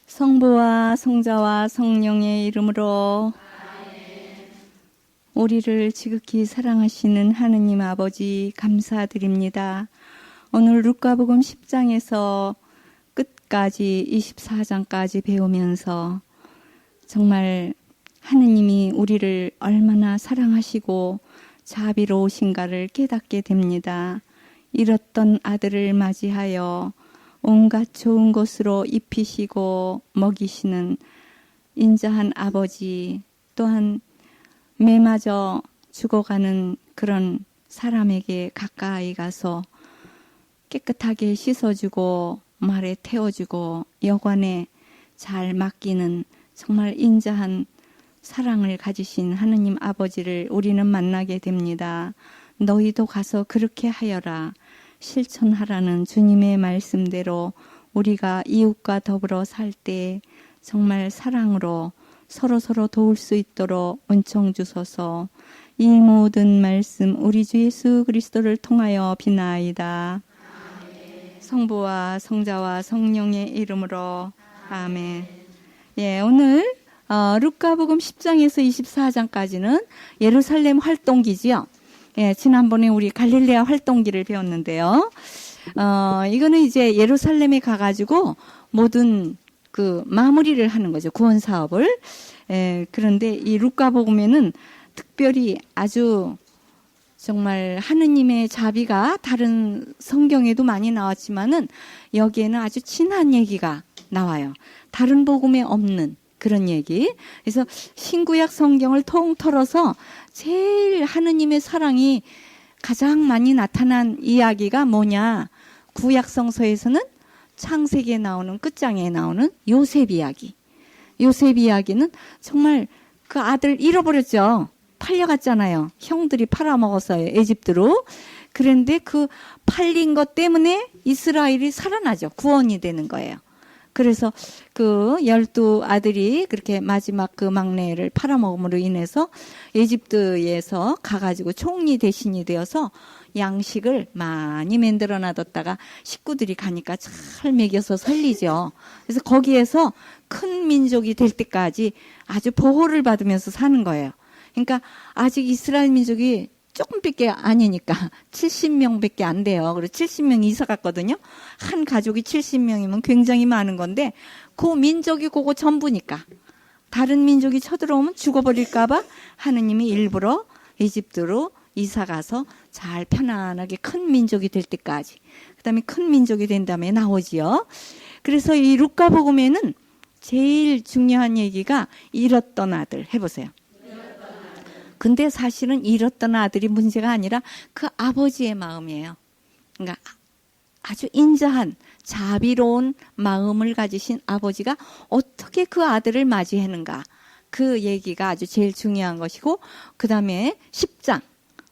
성부와 성자와 성령의 이름으로 우리를 지극히 사랑하시는 하느님 아버지 감사드립니다. 오늘 루카복음 10장에서 끝까지 24장까지 배우면서 정말 하느님이 우리를 얼마나 사랑하시고 자비로우신가를 깨닫게 됩니다. 잃었던 아들을 맞이하여 온갖 좋은 것으로 입히시고 먹이시는 인자한 아버지, 또한 매마저 죽어가는 그런 사람에게 가까이 가서 깨끗하게 씻어주고 말에 태워주고 여관에 잘 맡기는 정말 인자한 사랑을 가지신 하느님 아버지를 우리는 만나게 됩니다. 너희도 가서 그렇게 하여라. 실천하라는 주님의 말씀대로 우리가 이웃과 더불어 살 때 정말 사랑으로 서로 도울 수 있도록 은총 주소서. 이 모든 말씀 우리 주 예수 그리스도를 통하여 비나이다. 성부와 성자와 성령의 이름으로 아멘. 예, 오늘 루카복음 10장에서 24장까지는 예루살렘 활동기지요. 예, 지난번에 우리 갈릴레아 활동기를 배웠는데요. 이거는 이제 예루살렘에 가가지고 모든 그 마무리를 하는 거죠. 구원 사업을. 예, 그런데 이 루카복음에는 특별히 아주 정말 하느님의 자비가 다른 성경에도 많이 나왔지만은 여기에는 아주 진한 얘기가 나와요. 다른 복음에 없는 그런 얘기. 그래서 신구약 성경을 통틀어서 제일 하느님의 사랑이 가장 많이 나타난 이야기가 뭐냐? 구약 성서에서는 창세기에 나오는 끝장에 나오는 요셉 이야기. 요셉 이야기는 정말 그 아들 잃어버렸죠. 팔려갔잖아요. 형들이 팔아먹었어요. 에집트로. 그런데 그 팔린 것 때문에 이스라엘이 살아나죠. 구원이 되는 거예요. 그래서 그 12 아들이 그렇게 마지막 그 막내를 팔아먹음으로 인해서 에집트에서 가가지고 총리 대신이 되어서 양식을 많이 만들어 놔뒀다가 식구들이 가니까 잘 먹여서 살리죠. 그래서 거기에서 큰 민족이 될 때까지 아주 보호를 받으면서 사는 거예요. 그러니까 아직 이스라엘 민족이 조금밖에 아니니까 70명밖에 안 돼요. 그래서 70명 이사 갔거든요. 한 가족이 70명이면 굉장히 많은 건데 그 민족이 그거 전부니까 다른 민족이 쳐들어오면 죽어버릴까 봐 하느님이 일부러 이집트로 이사 가서 잘 편안하게 큰 민족이 될 때까지, 그다음에 큰 민족이 된 다음에 나오지요. 그래서 이 루카복음에는 제일 중요한 얘기가 잃었던 아들. 해보세요. 근데 사실은 잃었던 아들이 문제가 아니라 그 아버지의 마음이에요. 그러니까 아주 인자한 자비로운 마음을 가지신 아버지가 어떻게 그 아들을 맞이하는가. 그 얘기가 아주 제일 중요한 것이고, 그 다음에 10장,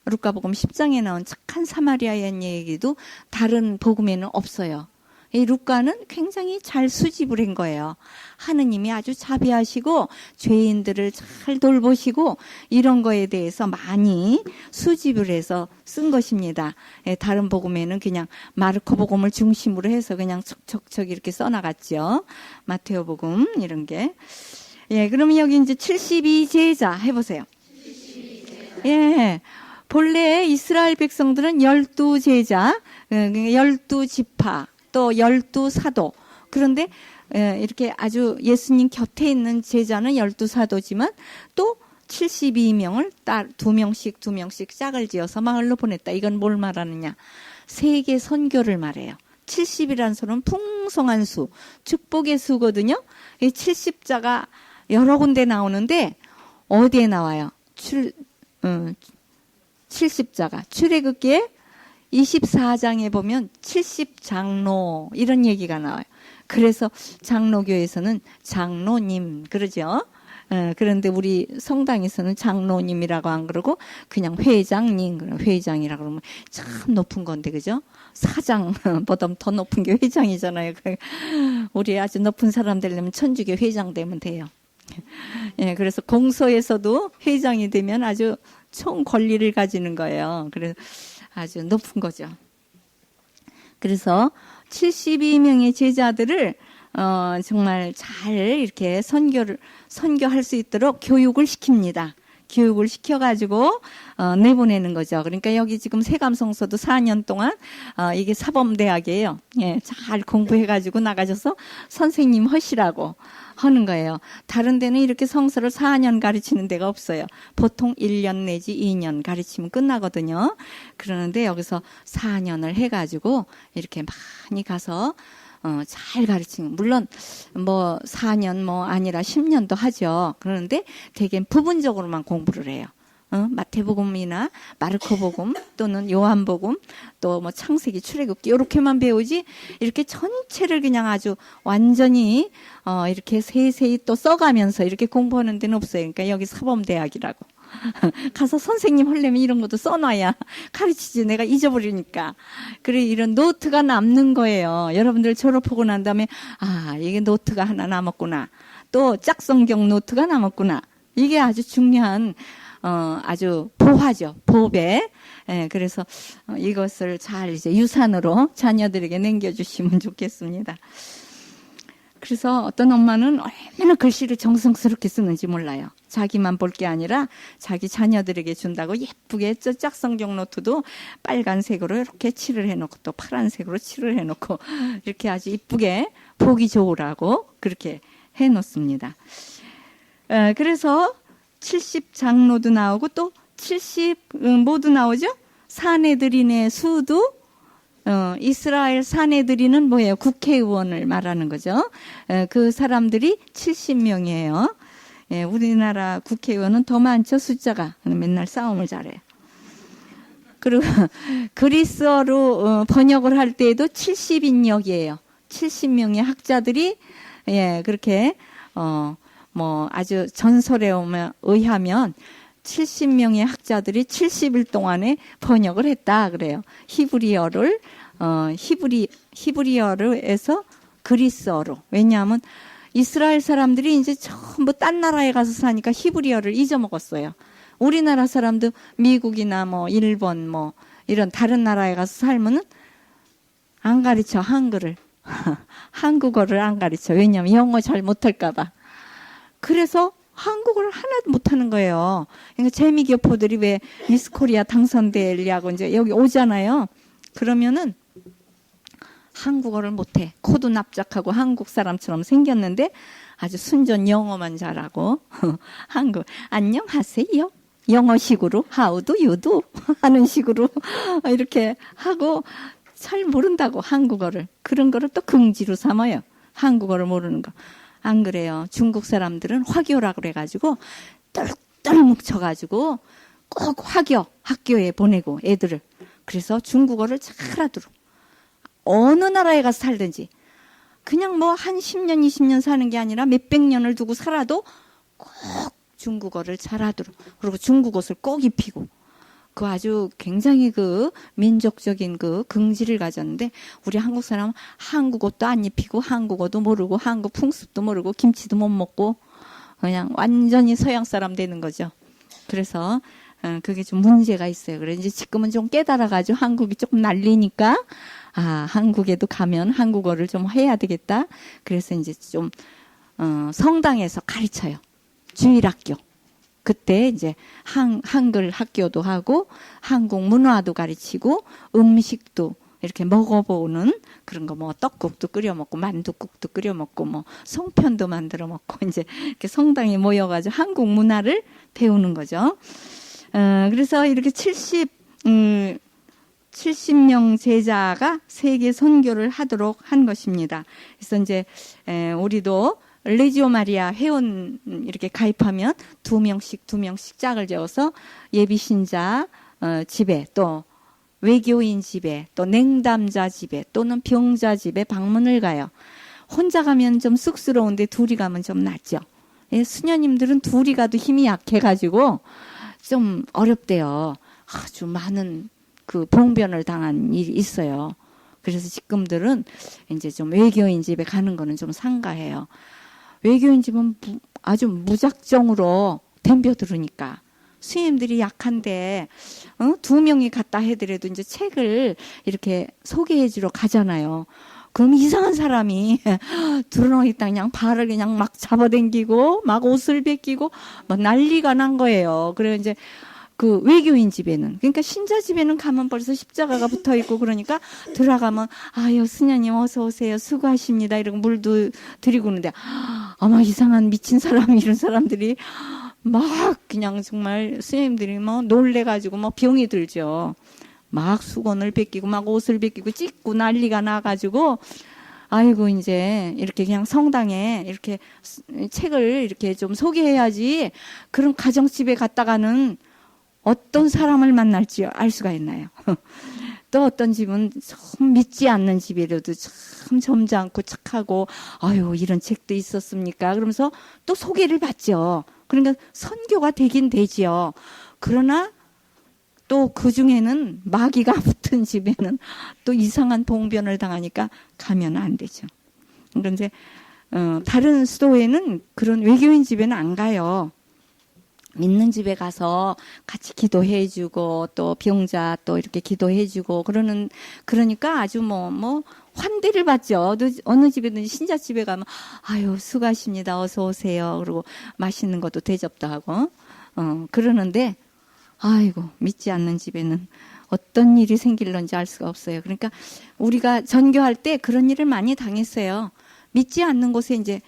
루카복음 10장에 나온 착한 사마리아 여인 얘기도 다른 복음에는 없어요. 이 루카는 굉장히 잘 수집을 한 거예요. 하느님이 아주 자비하시고 죄인들을 잘 돌보시고 이런 거에 대해서 많이 수집을 해서 쓴 것입니다. 예, 다른 복음에는 그냥 마르코 복음을 중심으로 해서 그냥 척척척 이렇게 써나갔죠. 마테오 복음 이런 게. 예, 그러면 여기 이제 72제자 해보세요. 예. 본래 이스라엘 백성들은 12제자, 12지파, 또 12사도. 그런데 이렇게 아주 예수님 곁에 있는 제자는 12사도지만 또 72명을 딸 2명씩 짝을 지어서 마을로 보냈다. 이건 뭘 말하느냐? 세계 선교를 말해요. 70이라는 수는 풍성한 수, 축복의 수거든요. 이 70자가 여러 군데 나오는데 어디에 나와요? 70자가 출애굽기에 24장에 보면 70장로 이런 얘기가 나와요. 그래서 장로교에서는 장로님 그러죠. 그런데 우리 성당에서는 장로님이라고 안 그러고 그냥 회장님, 회장이라고 그러면 참 높은 건데 그죠? 사장보다 더 높은 게 회장이잖아요. 우리 아주 높은 사람 되려면 천주교 회장 되면 돼요. 예, 그래서 공소에서도 회장이 되면 아주 총 권리를 가지는 거예요. 그래서 아주 높은 거죠. 그래서 72명의 제자들을 정말 잘 이렇게 선교할 수 있도록 교육을 시킵니다. 교육을 시켜가지고 내보내는 거죠. 그러니까 여기 지금 세감성서도 4년 동안 이게 사범대학이에요. 예, 잘 공부해가지고 나가셔서 선생님 하시라고 하는 거예요. 다른 데는 이렇게 성서를 4년 가르치는 데가 없어요. 보통 1년 내지 2년 가르치면 끝나거든요. 그러는데 여기서 4년을 해가지고 이렇게 많이 가서 잘 가르치는, 물론 뭐 4년 뭐 아니라 10년도 하죠. 그런데 대개 부분적으로만 공부를 해요. 마태복음이나 마르코복음 또는 요한복음 또 뭐 창세기 출애굽기 이렇게만 배우지 이렇게 전체를 그냥 아주 완전히 이렇게 세세히 또 써가면서 이렇게 공부하는 데는 없어요. 그러니까 여기 사범대학이라고. 가서 선생님 하려면 이런 것도 써놔야 가르치지, 내가 잊어버리니까. 그래, 이런 노트가 남는 거예요. 여러분들 졸업하고 난 다음에 이게 노트가 하나 남았구나, 또 짝성경 노트가 남았구나. 이게 아주 중요한 아주 보화죠. 보배. 예, 그래서 이것을 잘 이제 유산으로 자녀들에게 남겨주시면 좋겠습니다. 그래서 어떤 엄마는 얼마나 글씨를 정성스럽게 쓰는지 몰라요. 자기만 볼 게 아니라 자기 자녀들에게 준다고 예쁘게 짝성경 노트도 빨간색으로 이렇게 칠을 해놓고 또 파란색으로 칠을 해놓고 이렇게 아주 이쁘게 보기 좋으라고 그렇게 해놓습니다. 그래서 70장로도 나오고 또 70 뭐도 나오죠? 사내들인의 수도 이스라엘 사내들이는 뭐예요? 국회의원을 말하는 거죠. 그 사람들이 70명이에요. 예, 우리나라 국회의원은 더 많죠, 숫자가. 맨날 싸움을 잘해요. 그리고 그리스어로 번역을 할 때에도 70인역이에요. 70명의 학자들이 그렇게 뭐 아주 전설에 의하면 70명의 학자들이 70일 동안에 번역을 했다 그래요. 히브리어를 히브리어로 해서 그리스어로. 왜냐하면 이스라엘 사람들이 이제 전부 딴 나라에 가서 사니까 히브리어를 잊어먹었어요. 우리나라 사람도 미국이나 뭐 일본 뭐 이런 다른 나라에 가서 살면은 안 가르쳐, 한글을. 한국어를 안 가르쳐. 왜냐하면 영어 잘 못할까 봐. 그래서 한국어를 하나도 못하는 거예요. 그러니까 재미교포들이 왜 미스 코리아 당선되려고 이제 여기 오잖아요. 그러면은 한국어를 못해. 코도 납작하고 한국 사람처럼 생겼는데 아주 순전 영어만 잘하고 한국 안녕하세요. 영어식으로 How do you do? 하는 식으로 이렇게 하고 잘 모른다고 한국어를. 그런 거를 또 긍지로 삼아요. 한국어를 모르는 거. 안 그래요. 중국 사람들은 화교라 그래가지고 똘똘 뭉쳐가지고 꼭 화교 학교에 보내고 애들을. 그래서 중국어를 잘 알아들어. 어느 나라에 가서 살든지 그냥 뭐 한 10년 20년 사는 게 아니라 몇백 년을 두고 살아도 꼭 중국어를 잘 알아들어. 그리고 중국 옷을 꼭 입히고. 그 아주 굉장히 그 민족적인 그 긍지를 가졌는데 우리 한국 사람은 한국 옷도 안 입히고 한국어도 모르고 한국 풍습도 모르고 김치도 못 먹고 그냥 완전히 서양 사람 되는 거죠. 그래서 그게 좀 문제가 있어요. 그래서 이제 지금은 좀 깨달아가지고 한국이 조금 난리니까 한국에도 가면 한국어를 좀 해야 되겠다. 그래서 이제 좀 성당에서 가르쳐요. 주일학교. 그때 이제 한글 학교도 하고 한국 문화도 가르치고 음식도 이렇게 먹어보는 그런 거 뭐 떡국도 끓여 먹고 만두국도 끓여 먹고 뭐 송편도 만들어 먹고 이제 이렇게 성당에 모여가지고 한국 문화를 배우는 거죠. 그래서 이렇게 70명 제자가 세계 선교를 하도록 한 것입니다. 그래서 이제 우리도 레지오 마리아 회원 이렇게 가입하면 두 명씩 짝을 지어서 예비신자 집에 또 외교인 집에 또 냉담자 집에 또는 병자 집에 방문을 가요. 혼자 가면 좀 쑥스러운데 둘이 가면 좀 낫죠. 수녀님들은 둘이 가도 힘이 약해가지고 좀 어렵대요. 아주 많은 그 봉변을 당한 일이 있어요. 그래서 지금들은 이제 좀 외교인 집에 가는 거는 좀 상가해요. 외교인 집은 아주 무작정으로 덤벼들으니까 스님들이 약한데 2명이 갔다 해더라도 이제 책을 이렇게 소개해 주러 가잖아요. 그럼 이상한 사람이 드러나게 그냥 발을 그냥 막 잡아당기고 막 옷을 벗기고 막 난리가 난 거예요. 그래 이제 그 외교인 집에는, 그러니까 신자 집에는 가면 벌써 십자가가 붙어 있고 그러니까 들어가면 아유 스녀님 어서 오세요 수고하십니다 이러고 물도 드리고 그러는데 아마 이상한 미친 사람 이런 사람들이 막 그냥 정말 스님들이 뭐 놀래가지고 뭐 병이 들죠. 막 수건을 벗기고 막 옷을 벗기고 찢고 난리가 나가지고 아이고 이제 이렇게 그냥 성당에 이렇게 책을 이렇게 좀 소개해야지 그런 가정집에 갔다가는 어떤 사람을 만날지 알 수가 있나요? 또 어떤 집은 참 믿지 않는 집이라도 참 점잖고 착하고 아유 이런 책도 있었습니까? 그러면서 또 소개를 받죠. 그러니까 선교가 되긴 되지요. 그러나 또 그 중에는 마귀가 붙은 집에는 또 이상한 봉변을 당하니까 가면 안 되죠. 그런데 다른 수도에는 그런 외교인 집에는 안 가요. 믿는 집에 가서 같이 기도해주고 또 병자 또 이렇게 기도해주고 그러니까 아주 뭐 환대를 받죠. 어느 집에든 신자 집에 가면 아유 수고하십니다 어서 오세요 그리고 맛있는 것도 대접도 하고 그러는데 아이고 믿지 않는 집에는 어떤 일이 생길런지 알 수가 없어요. 그러니까 우리가 전교할 때 그런 일을 많이 당했어요. 믿지 않는 곳에 이제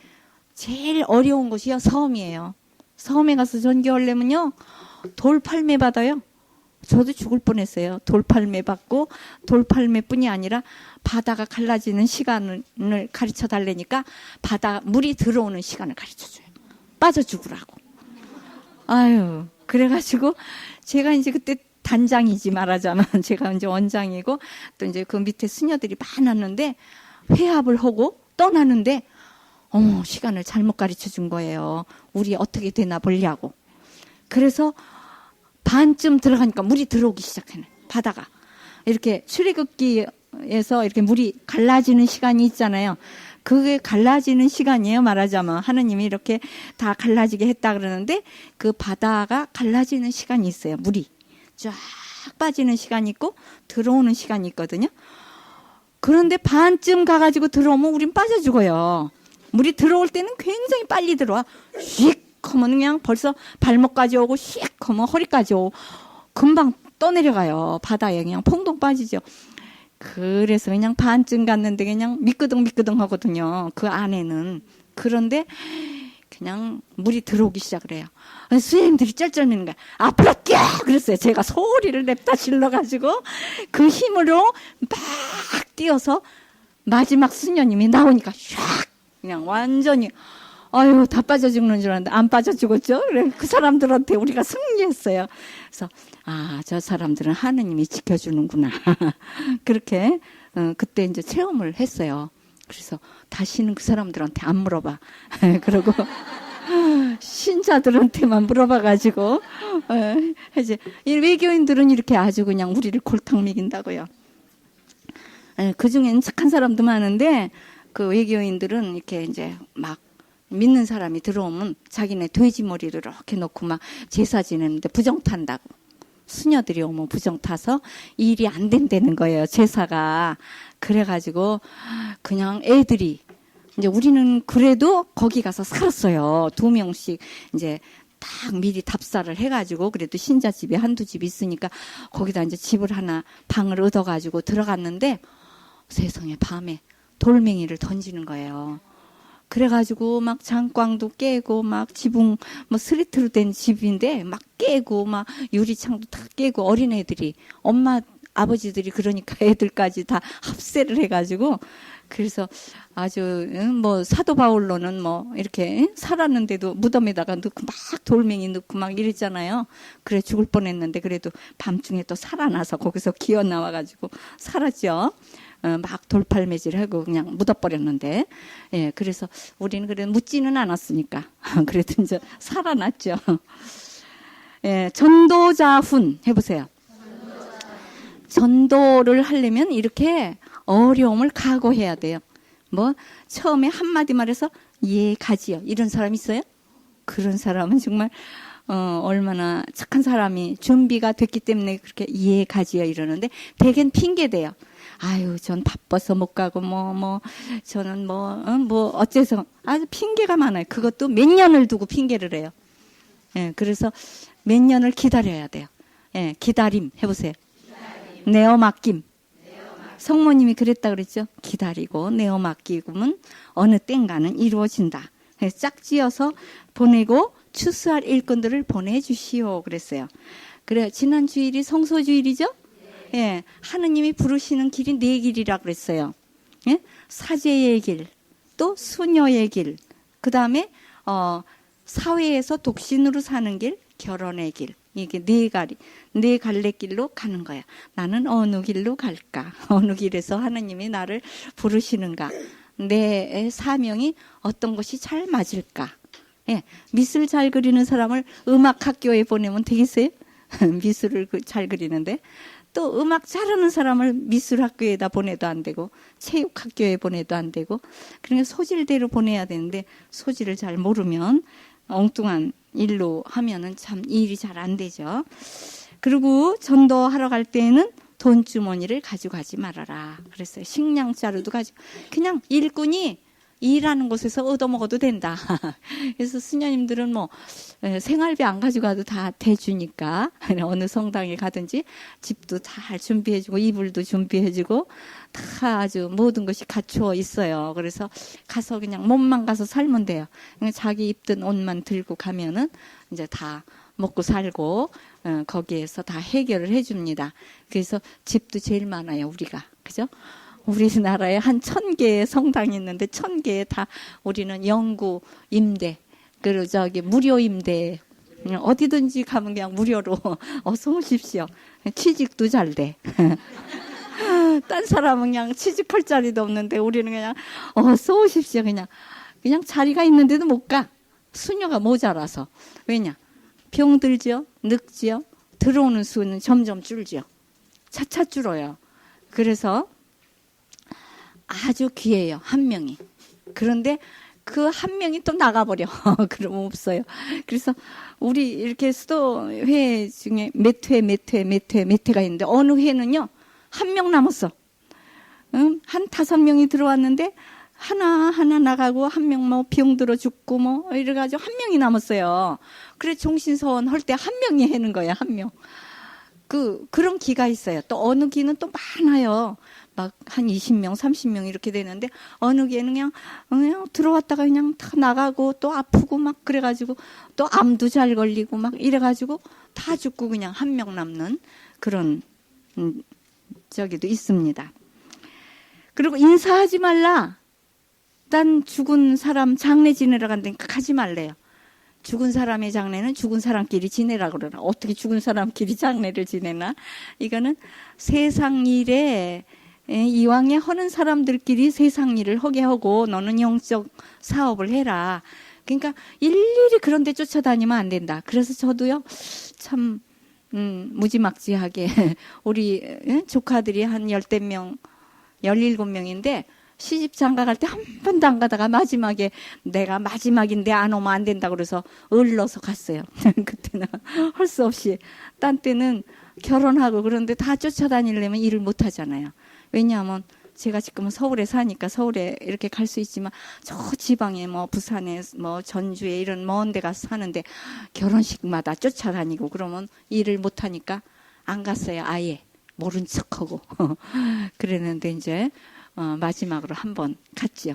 제일 어려운 곳이요 섬이에요. 섬에 가서 전교하려면요 돌팔매 받아요. 저도 죽을 뻔했어요. 돌팔매 받고 돌팔매뿐이 아니라 바다가 갈라지는 시간을 가르쳐 달래니까 바다 물이 들어오는 시간을 가르쳐줘요. 빠져 죽으라고. 아유 그래가지고 제가 이제 그때 단장이지 말하자면 제가 이제 원장이고 또 이제 그 밑에 수녀들이 많았는데 회합을 하고 떠나는데 어머 시간을 잘못 가르쳐 준 거예요. 우리 어떻게 되나 보려고. 그래서 반쯤 들어가니까 물이 들어오기 시작하네. 바다가 이렇게 출애굽기에서 이렇게 물이 갈라지는 시간이 있잖아요. 그게 갈라지는 시간이에요. 말하자면 하느님이 이렇게 다 갈라지게 했다 그러는데 그 바다가 갈라지는 시간이 있어요. 물이 쫙 빠지는 시간이 있고 들어오는 시간이 있거든요. 그런데 반쯤 가가지고 들어오면 우린 빠져 죽어요. 물이 들어올 때는 굉장히 빨리 들어와. 휙 하면 그냥 벌써 발목까지 오고 휙 하면 허리까지 오고 금방 떠내려가요. 바다에 그냥 퐁동 빠지죠. 그래서 그냥 반쯤 갔는데 그냥 미끄덩미끄덩 하거든요. 그 안에는. 그런데 그냥 물이 들어오기 시작을 해요. 스님들이 쩔쩔매는 거야. 앞으로 뛰어! 그랬어요. 제가 소리를 냅다 질러가지고 그 힘으로 막 뛰어서 마지막 수녀님이 나오니까 샥! 그냥 완전히 아유 다 빠져 죽는 줄 알았는데 안 빠져 죽었죠. 그래 그 사람들한테 우리가 승리했어요. 그래서 저 사람들은 하느님이 지켜주는구나. 그렇게 그때 이제 체험을 했어요. 그래서 다시는 그 사람들한테 안 물어봐. 그러고 신자들한테만 물어봐가지고 이제 이 외교인들은 이렇게 아주 그냥 우리를 골탕 먹인다고요. 그 중에는 착한 사람도 많은데 그 외교인들은 이렇게 이제 막 믿는 사람이 들어오면 자기네 돼지 머리를 이렇게 놓고 막 제사 지내는데 부정 탄다고. 수녀들이 오면 부정 타서 일이 안 된다는 거예요. 제사가. 그래가지고 그냥 애들이 이제 우리는 그래도 거기 가서 살았어요. 2명씩 이제 딱 미리 답사를 해가지고 그래도 신자 집에 한두 집 있으니까 거기다 이제 집을 하나 방을 얻어가지고 들어갔는데 세상에 밤에 돌멩이를 던지는 거예요. 그래가지고 막 장광도 깨고 막 지붕 뭐 스리트로 된 집인데 막 깨고 막 유리창도 다 깨고 어린애들이 엄마 아버지들이 그러니까 애들까지 다 합세를 해가지고 그래서 아주 뭐 사도 바울로는 뭐 이렇게 살았는데도 무덤에다가 넣고 막 돌멩이 넣고 막 이랬잖아요. 그래 죽을 뻔했는데 그래도 밤중에 또 살아나서 거기서 기어 나와가지고 살았죠. 막 돌팔매질하고 그냥 묻어버렸는데, 예, 그래서 우리는 그래 묻지는 않았으니까 그래도 이제 살아났죠. 예, 전도자훈 해보세요. 전도를 하려면 이렇게 어려움을 각오해야 돼요. 뭐 처음에 한마디 말해서 예 가지요 이런 사람 있어요? 그런 사람은 정말 얼마나 착한 사람이 준비가 됐기 때문에 그렇게 예 가지요 이러는데 대개는 핑계대요. 아유, 전 바빠서 못 가고, 저는 어째서. 아주 핑계가 많아요. 그것도 몇 년을 두고 핑계를 해요. 예, 그래서 몇 년을 기다려야 돼요. 예, 기다림 해보세요. 내어 맡김. 성모님이 그랬다 그랬죠. 기다리고 내어 맡기면 어느 땐가는 이루어진다. 그래서 짝지어서 보내고 추수할 일꾼들을 보내주시오 그랬어요. 그래, 지난 주일이 성소주일이죠. 예, 하느님이 부르시는 길이 네 길이라 그랬어요. 예? 사제의 길, 또 수녀의 길, 그 다음에 사회에서 독신으로 사는 길, 결혼의 길. 이게 네 갈래길로 가는 거야. 나는 어느 길로 갈까? 어느 길에서 하느님이 나를 부르시는가? 내 사명이 어떤 것이 잘 맞을까? 예, 미술 잘 그리는 사람을 음악학교에 보내면 되겠어요? 미술을 잘 그리는데. 또 음악 잘하는 사람을 미술학교에다 보내도 안 되고 체육학교에 보내도 안 되고, 그러니까 소질대로 보내야 되는데 소질을 잘 모르면 엉뚱한 일로 하면은 참 일이 잘 안 되죠. 그리고 전도하러 갈 때에는 돈주머니를 가지고 가지 말아라 그랬어요. 식량자루도 가지고, 그냥 일꾼이 일하는 곳에서 얻어먹어도 된다. 그래서 수녀님들은 생활비 안 가져가도 다 대주니까 어느 성당에 가든지 집도 잘 준비해주고 이불도 준비해주고 다 아주 모든 것이 갖추어 있어요. 그래서 가서 그냥 몸만 가서 살면 돼요. 그냥 자기 입던 옷만 들고 가면은 이제 다 먹고 살고 거기에서 다 해결을 해줍니다. 그래서 집도 제일 많아요, 우리가. 그죠? 우리나라에 한 1000개의 성당이 있는데 1000개에 다 우리는 영구 임대, 그리고 무료 임대, 어디든지 가면 그냥 무료로 어서 오십시오. 취직도 잘 돼. 딴 사람은 그냥 취직할 자리도 없는데 우리는 그냥 어서 오십시오. 그냥 자리가 있는데도 못 가. 수녀가 모자라서. 왜냐? 병들죠, 늙지요, 들어오는 수는 점점 줄죠. 차차 줄어요. 그래서 아주 귀해요, 한 명이. 그런데 그 한 명이 또 나가버려. 그러면 없어요. 그래서 우리 이렇게 수도회 중에 몇 회가 있는데 어느 회는요, 한 명 남았어. 한 5명이 들어왔는데 하나 나가고 한 명 병들어 죽고 이래가지고 한 명이 남았어요. 그래 종신서원 할 때 한 명이 하는 거야, 한 명. 그런 기가 있어요. 또 어느 기는 또 많아요. 막 한 20명, 30명 이렇게 되는데 어느 기에는 그냥 들어왔다가 그냥 다 나가고 또 아프고 막 그래가지고 또 암도 잘 걸리고 막 이래가지고 다 죽고 그냥 한 명 남는 그런 저기도 있습니다. 그리고 인사하지 말라. 난 죽은 사람 장례 지내러 간다니까 가지 말래요. 죽은 사람의 장례는 죽은 사람끼리 지내라 그러나 어떻게 죽은 사람끼리 장례를 지내나? 이거는 세상 일에 이왕에 하는 사람들끼리 세상 일을 하게 하고 너는 영적 사업을 해라. 그러니까 일일이 그런 데 쫓아다니면 안 된다. 그래서 저도요 참 무지막지하게 우리 조카들이 한 10명 17명인데 시집 장가 갈 때 한 번도 안 가다가 마지막에 내가 마지막인데 안 오면 안 된다 그래서 얼러서 갔어요. 그때는 할 수 없이. 딴 때는 결혼하고 그런데 다 쫓아다니려면 일을 못 하잖아요. 왜냐하면 제가 지금은 서울에 사니까 서울에 이렇게 갈 수 있지만 저 지방에 부산에 전주에 이런 먼 데 가서 사는데 결혼식마다 쫓아다니고 그러면 일을 못 하니까 안 갔어요. 아예 모른 척하고. 그랬는데 이제 마지막으로 한 번 갔지요.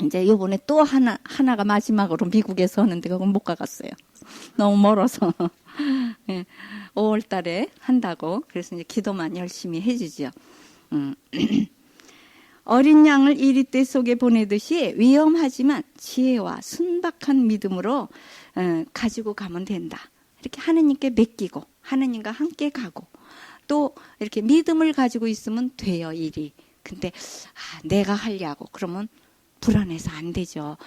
이제 요번에 또 하나가 마지막으로 미국에서 하는데 그건 못 가갔어요. 너무 멀어서. 5월 달에 한다고. 그래서 이제 기도만 열심히 해주죠. 어린 양을 이리떼 속에 보내듯이 위험하지만 지혜와 순박한 믿음으로 가지고 가면 된다. 이렇게 하느님께 맡기고 하느님과 함께 가고 또 이렇게 믿음을 가지고 있으면 돼요, 일이. 근데 내가 하려고 그러면 불안해서 안 되죠.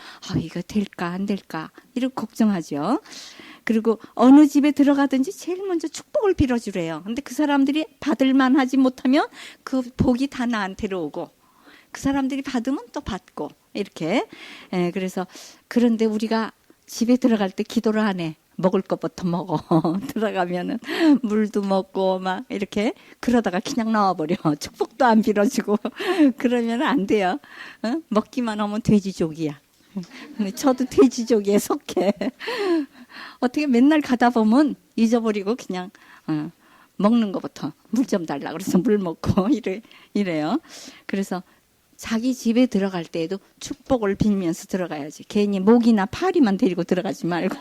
이거 될까 안 될까 이렇게 걱정하죠. 그리고 어느 집에 들어가든지 제일 먼저 축복을 빌어주래요. 근데 그 사람들이 받을만 하지 못하면 그 복이 다 나한테로 오고 그 사람들이 받으면 또 받고 이렇게. 그래서 그런데 우리가 집에 들어갈 때 기도를 안 해. 먹을 것부터 먹어. 들어가면은 물도 먹고 막 이렇게 그러다가 그냥 나와버려. 축복도 안 빌어주고 그러면 안 돼요. 먹기만 하면 돼지족이야. 근데 저도 돼지족에 속해. 어떻게 맨날 가다 보면 잊어버리고 그냥 먹는 것부터 물 좀 달라 그래서 물 먹고 이래요. 그래서 자기 집에 들어갈 때에도 축복을 빌면서 들어가야지. 괜히 목이나 파리만 데리고 들어가지 말고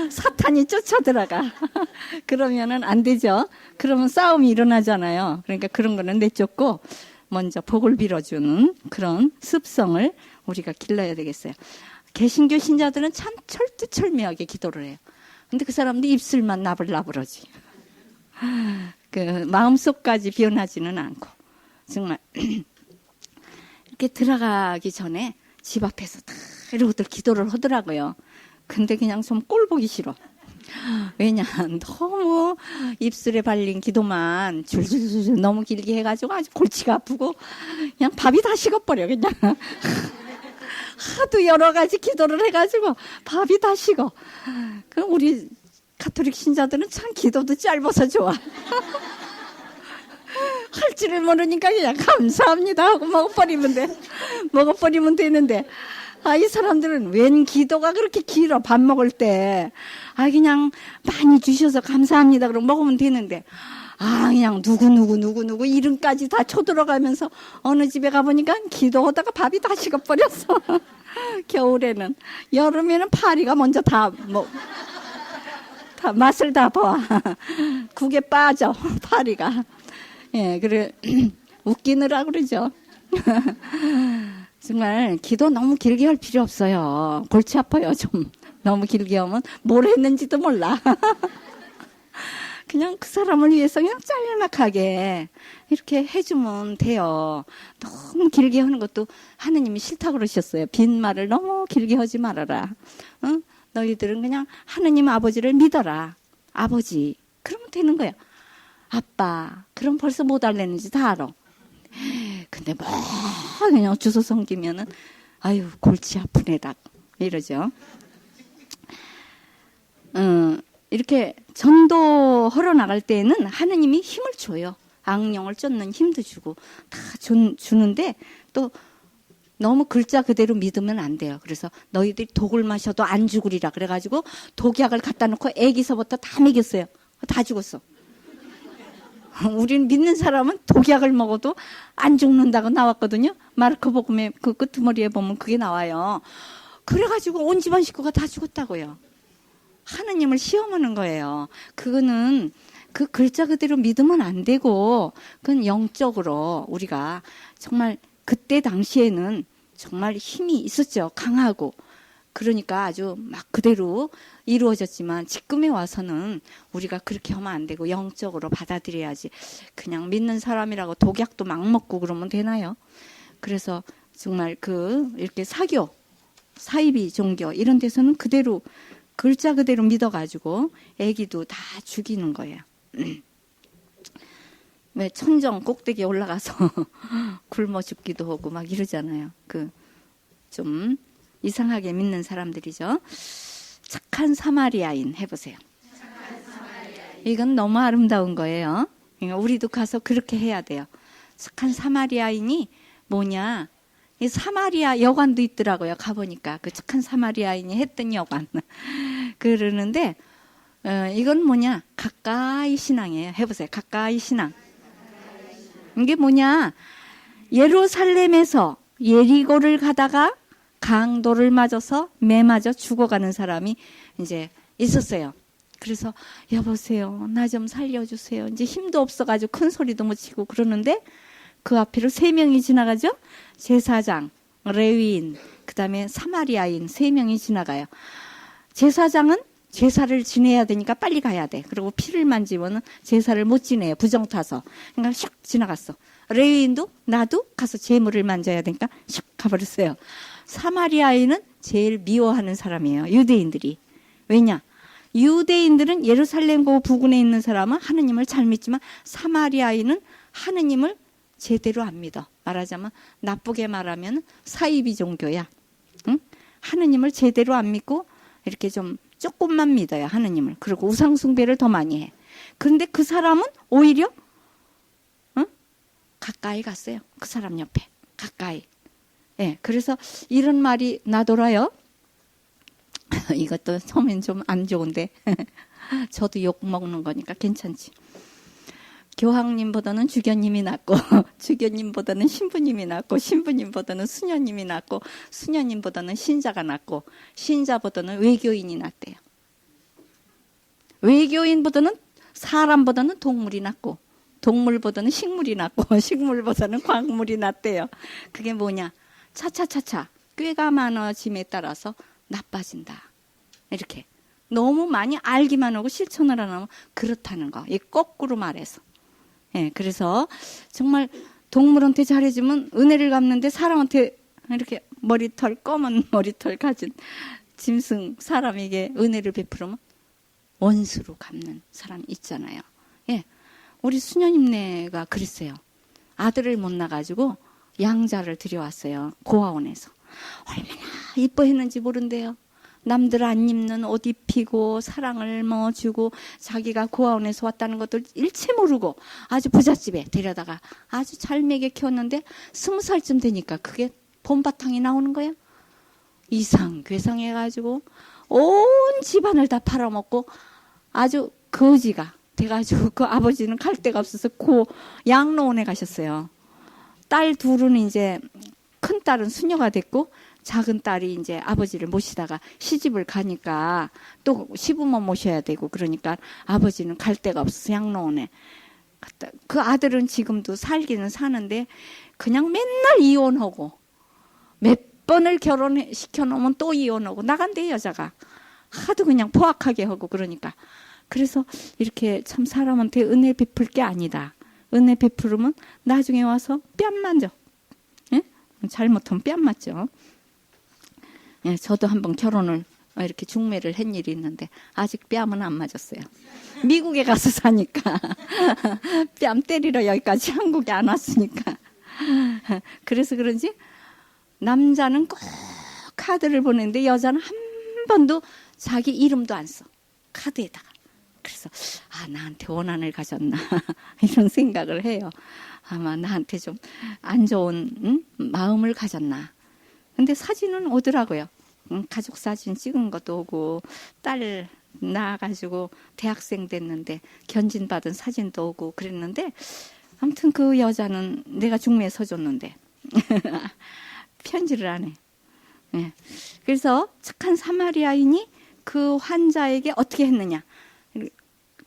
사탄이 쫓아 들어가. 그러면은 안 되죠. 그러면 싸움이 일어나잖아요. 그러니까 그런 거는 내쫓고 먼저 복을 빌어주는 그런 습성을 우리가 길러야 되겠어요. 개신교 신자들은 참 철두철미하게 기도를 해요. 근데 그 사람들 입술만 나불나불하지. 그 마음속까지 변하지는 않고 정말 이렇게 들어가기 전에 집 앞에서 다 이러고들 기도를 하더라고요. 근데 그냥 좀 꼴 보기 싫어. 왜냐 너무 입술에 발린 기도만 줄줄줄 너무 길게 해가지고 아주 골치가 아프고 그냥 밥이 다 식어버려 그냥. 하도 여러 가지 기도를 해가지고 밥이 다 식어. 그럼 우리 가톨릭 신자들은 참 기도도 짧아서 좋아. 할 줄을 모르니까 그냥 감사합니다 하고 먹어버리면 되는데 이 사람들은 웬 기도가 그렇게 길어. 밥 먹을 때 그냥 많이 주셔서 감사합니다 그럼 먹으면 되는데 그냥 누구 이름까지 다 쳐들어가면서 어느 집에 가보니까 기도하다가 밥이 다 식어버렸어. 겨울에는. 여름에는 파리가 먼저 다 맛을 다 봐. 국에 빠져 파리가. 예, 그래 웃기느라 그러죠. 정말 기도 너무 길게 할 필요 없어요. 골치 아파요 좀. 너무 길게 하면 뭘 했는지도 몰라. 그냥 그 사람을 위해서 그냥 짤막하게 이렇게 해주면 돼요. 너무 길게 하는 것도 하느님이 싫다고 그러셨어요. 빈말을 너무 길게 하지 말아라. 응? 너희들은 그냥 하느님 아버지를 믿어라. 아버지. 그러면 되는 거야. 아빠. 그럼 벌써 못 알랬는지 다 알아. 근데 뭐 그냥 주소 섬기면은 아유 골치 아픈 애다. 이러죠. 이렇게 전도하러 나갈 때는 하느님이 힘을 줘요. 악령을 쫓는 힘도 주고 다 주는데 또 너무 글자 그대로 믿으면 안 돼요. 그래서 너희들이 독을 마셔도 안 죽으리라 그래가지고 독약을 갖다 놓고 애기서부터 다 먹였어요. 다 죽었어. 우리는 믿는 사람은 독약을 먹어도 안 죽는다고 나왔거든요. 마르코복음의 그 끄트머리에 보면 그게 나와요. 그래가지고 온 집안 식구가 다 죽었다고요. 하느님을 시험하는 거예요. 그거는 그 글자 그대로 믿으면 안 되고 그건 영적으로 우리가 정말 그때 당시에는 정말 힘이 있었죠. 강하고. 그러니까 아주 막 그대로 이루어졌지만 지금에 와서는 우리가 그렇게 하면 안 되고 영적으로 받아들여야지. 그냥 믿는 사람이라고 독약도 막 먹고 그러면 되나요? 그래서 정말 이렇게 사교, 사이비 종교 이런 데서는 그대로 글자 그대로 믿어가지고 애기도 다 죽이는 거예요. 왜 천정 꼭대기에 올라가서 굶어 죽기도 하고 막 이러잖아요. 좀 이상하게 믿는 사람들이죠. 착한 사마리아인 해보세요. 이건 너무 아름다운 거예요. 그러니까 우리도 가서 그렇게 해야 돼요. 착한 사마리아인이 뭐냐? 이 사마리아 여관도 있더라고요. 가보니까 그 착한 사마리아인이 했던 여관. 그러는데 이건 뭐냐? 가까이 신앙이에요. 해보세요. 가까이 신앙. 이게 뭐냐? 예루살렘에서 예리고를 가다가 강도를 맞아서 매 맞아 죽어가는 사람이 이제 있었어요. 그래서 여보세요, 나 좀 살려주세요. 이제 힘도 없어가지고 큰 소리도 못 치고 그러는데 그 앞으로 3명이 지나가죠. 제사장, 레위인, 그 다음에 사마리아인 3명이 지나가요. 제사장은 제사를 지내야 되니까 빨리 가야 돼. 그리고 피를 만지면 제사를 못 지내요. 부정 타서. 그러니까 샥 지나갔어. 레위인도 나도 가서 제물을 만져야 되니까 샥 가버렸어요. 사마리아인은 제일 미워하는 사람이에요. 유대인들이. 왜냐? 유대인들은 예루살렘 그 부근에 있는 사람은 하느님을 잘 믿지만 사마리아인은 하느님을 제대로 안 믿어. 말하자면 나쁘게 말하면 사이비 종교야. 응? 하느님을 제대로 안 믿고 이렇게 좀 조금만 믿어요, 하느님을. 그리고 우상숭배를 더 많이 해. 그런데 그 사람은 오히려 가까이 갔어요. 그 사람 옆에 가까이. 예, 그래서 이런 말이 나돌아요. 이것도 처음엔 좀 안 좋은데 저도 욕 먹는 거니까 괜찮지. 교황님보다는 주교님이 낫고 주교님보다는 신부님이 낫고 신부님보다는 수녀님이 낫고 수녀님보다는 신자가 낫고 신자보다는 외교인이 낫대요. 외교인보다는 사람보다는 동물이 낫고 동물보다는 식물이 낫고 식물보다는 광물이 낫대요. 그게 뭐냐? 차차차차 꾀가 많아짐에 따라서 나빠진다. 이렇게 너무 많이 알기만 하고 실천을 안 하면 그렇다는 거. 이 거꾸로 말해서. 예, 그래서 정말 동물한테 잘해주면 은혜를 갚는데 사람한테 이렇게 머리털 검은 머리털 가진 짐승 사람에게 은혜를 베풀으면 원수로 갚는 사람 있잖아요. 예, 우리 수녀님네가 그랬어요. 아들을 못 낳아가지고 양자를 들여왔어요. 고아원에서. 얼마나 이뻐했는지 모른대요. 남들 안 입는 옷 입히고 사랑을 뭐 주고 자기가 고아원에서 왔다는 것들 일체 모르고 아주 부잣집에 데려다가 아주 잘 먹여 키웠는데 20살쯤 되니까 그게 봄바탕이 나오는 거예요. 이상괴상해가지고 온 집안을 다 팔아먹고 아주 거지가 돼가지고 그 아버지는 갈 데가 없어서 고 양로원에 가셨어요. 딸 둘은 이제 큰 딸은 수녀가 됐고 작은 딸이 이제 아버지를 모시다가 시집을 가니까 또 시부모 모셔야 되고 그러니까 아버지는 갈 데가 없어서 양로원에 갔다. 그 아들은 지금도 살기는 사는데 그냥 맨날 이혼하고 몇 번을 결혼시켜 놓으면 또 이혼하고 나간대 여자가. 하도 그냥 포악하게 하고 그러니까. 그래서 이렇게 참 사람한테 은혜 베풀 게 아니다. 은혜 베풀으면 나중에 와서 뺨 맞죠. 예? 잘못하면 뺨 맞죠. 예, 저도 한번 결혼을 이렇게 중매를 한 일이 있는데 아직 뺨은 안 맞았어요. 미국에 가서 사니까 뺨 때리러 여기까지 한국에 안 왔으니까. 그래서 그런지 남자는 꼭 카드를 보내는데 여자는 한 번도 자기 이름도 안 써. 카드에다가. 그래서 나한테 원한을 가졌나 이런 생각을 해요. 아마 나한테 좀 안 좋은 마음을 가졌나. 근데 사진은 오더라고요. 가족 사진 찍은 것도 오고 딸 낳아가지고 대학생 됐는데 견진받은 사진도 오고 그랬는데 아무튼 그 여자는 내가 중매에 서줬는데 편지를 안 해. 네. 그래서 착한 사마리아인이 그 환자에게 어떻게 했느냐.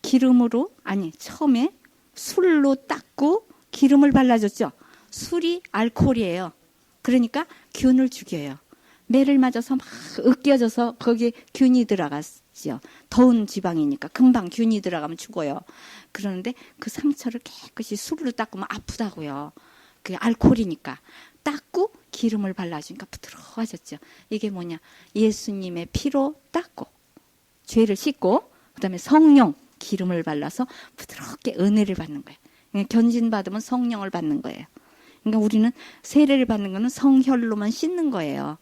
기름으로 처음에 술로 닦고 기름을 발라줬죠. 술이 알코올이에요. 그러니까 균을 죽여요. 매를 맞아서 막 으깨져서 거기에 균이 들어갔죠. 더운 지방이니까 금방 균이 들어가면 죽어요. 그러는데 그 상처를 깨끗이 술로 닦으면 아프다고요. 그게 알코올이니까. 닦고 기름을 발라주니까 부드러워졌죠. 이게 뭐냐. 예수님의 피로 닦고 죄를 씻고 그다음에 성령 기름을 발라서 부드럽게 은혜를 받는 거예요. 그러니까 견진받으면 성령을 받는 거예요. 그러니까 우리는 세례를 받는 거는 성혈로만 씻는 거예요.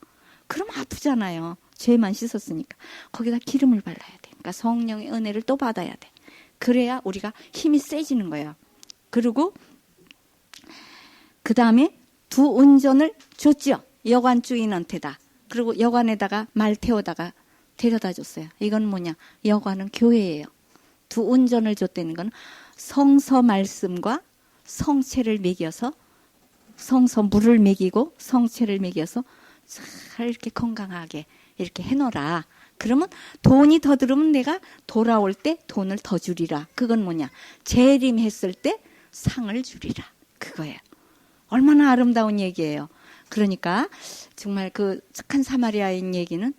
그럼 아프잖아요. 죄만 씻었으니까. 거기다 기름을 발라야 돼. 그러니까 성령의 은혜를 또 받아야 돼. 그래야 우리가 힘이 세지는 거예요. 그리고 그 다음에 두 운전을 줬죠. 여관 주인한테다. 그리고 여관에다가 말 태워다가 데려다 줬어요. 이건 뭐냐. 여관은 교회예요. 두 운전을 줬다는 건 성서 말씀과 성체를 먹여서 성서 물을 먹이고 성체를 먹여서 잘 이렇게 건강하게 이렇게 해놓으라. 그러면 돈이 더 들으면 내가 돌아올 때 돈을 더 주리라. 그건 뭐냐. 재림했을 때 상을 주리라. 그거예요. 얼마나 아름다운 얘기예요. 그러니까 정말 그 착한 사마리아인 얘기는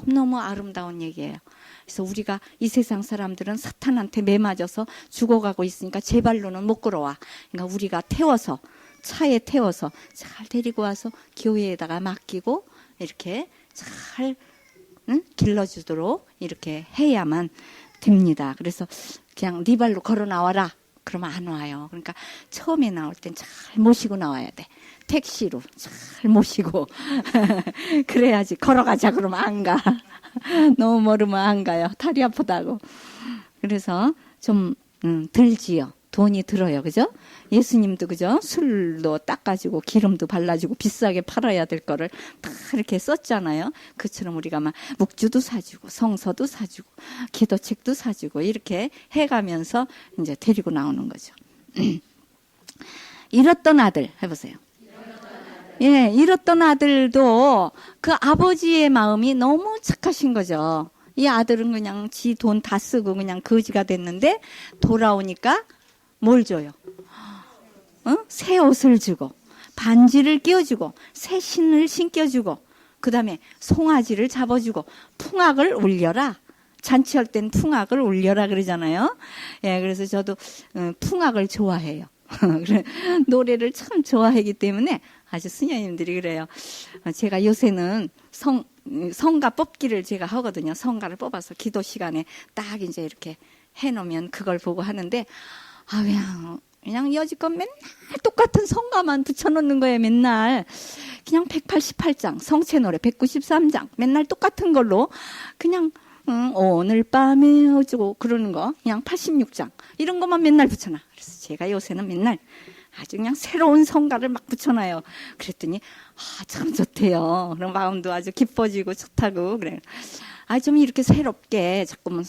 너무너무 아름다운 얘기예요. 그래서 우리가 이 세상 사람들은 사탄한테 매맞아서 죽어가고 있으니까 제 발로는 못 걸어와. 그러니까 우리가 태워서 차에 태워서 잘 데리고 와서 교회에다가 맡기고 이렇게 잘 길러주도록 이렇게 해야만 됩니다. 그래서 그냥 네 발로 걸어 나와라. 그러면 안 와요. 그러니까 처음에 나올 땐 잘 모시고 나와야 돼. 택시로 잘 모시고 그래야지. 걸어가자 그러면 안 가. 너무 멀으면 안 가요. 다리 아프다고. 그래서 좀 들지요. 돈이 들어요. 그죠? 예수님도 그죠? 술도 닦아주고 기름도 발라주고 비싸게 팔아야 될 거를 다 이렇게 썼잖아요. 그처럼 우리가 막 묵주도 사주고 성서도 사주고 기도책도 사주고 이렇게 해가면서 이제 데리고 나오는 거죠. 잃었던 아들 해보세요. 예, 잃었던 아들도 그 아버지의 마음이 너무 착하신 거죠. 이 아들은 그냥 지 돈 다 쓰고 그냥 거지가 됐는데 돌아오니까 뭘 줘요? 새 옷을 주고 반지를 끼워주고 새 신을 신겨주고 그 다음에 송아지를 잡아주고 풍악을 울려라. 잔치할 땐 풍악을 울려라 그러잖아요. 예, 그래서 저도 풍악을 좋아해요. 노래를 참 좋아하기 때문에 아주 수녀님들이 그래요. 제가 요새는 성가 뽑기를 제가 하거든요. 성가를 뽑아서 기도 시간에 딱 이제 이렇게 해놓으면 그걸 보고 하는데 그냥 여지껏 맨날 똑같은 성가만 붙여놓는 거예요. 맨날 그냥 188장 성체 노래 193장 맨날 똑같은 걸로 그냥 오늘 밤에 어쩌고 그러는 거 그냥 86장 이런 것만 맨날 붙여놔. 그래서 제가 요새는 맨날 아주 그냥 새로운 성가를 막 붙여놔요. 그랬더니 참 좋대요. 그럼 마음도 아주 기뻐지고 좋다고 그래. 좀 이렇게 새롭게 자꾸만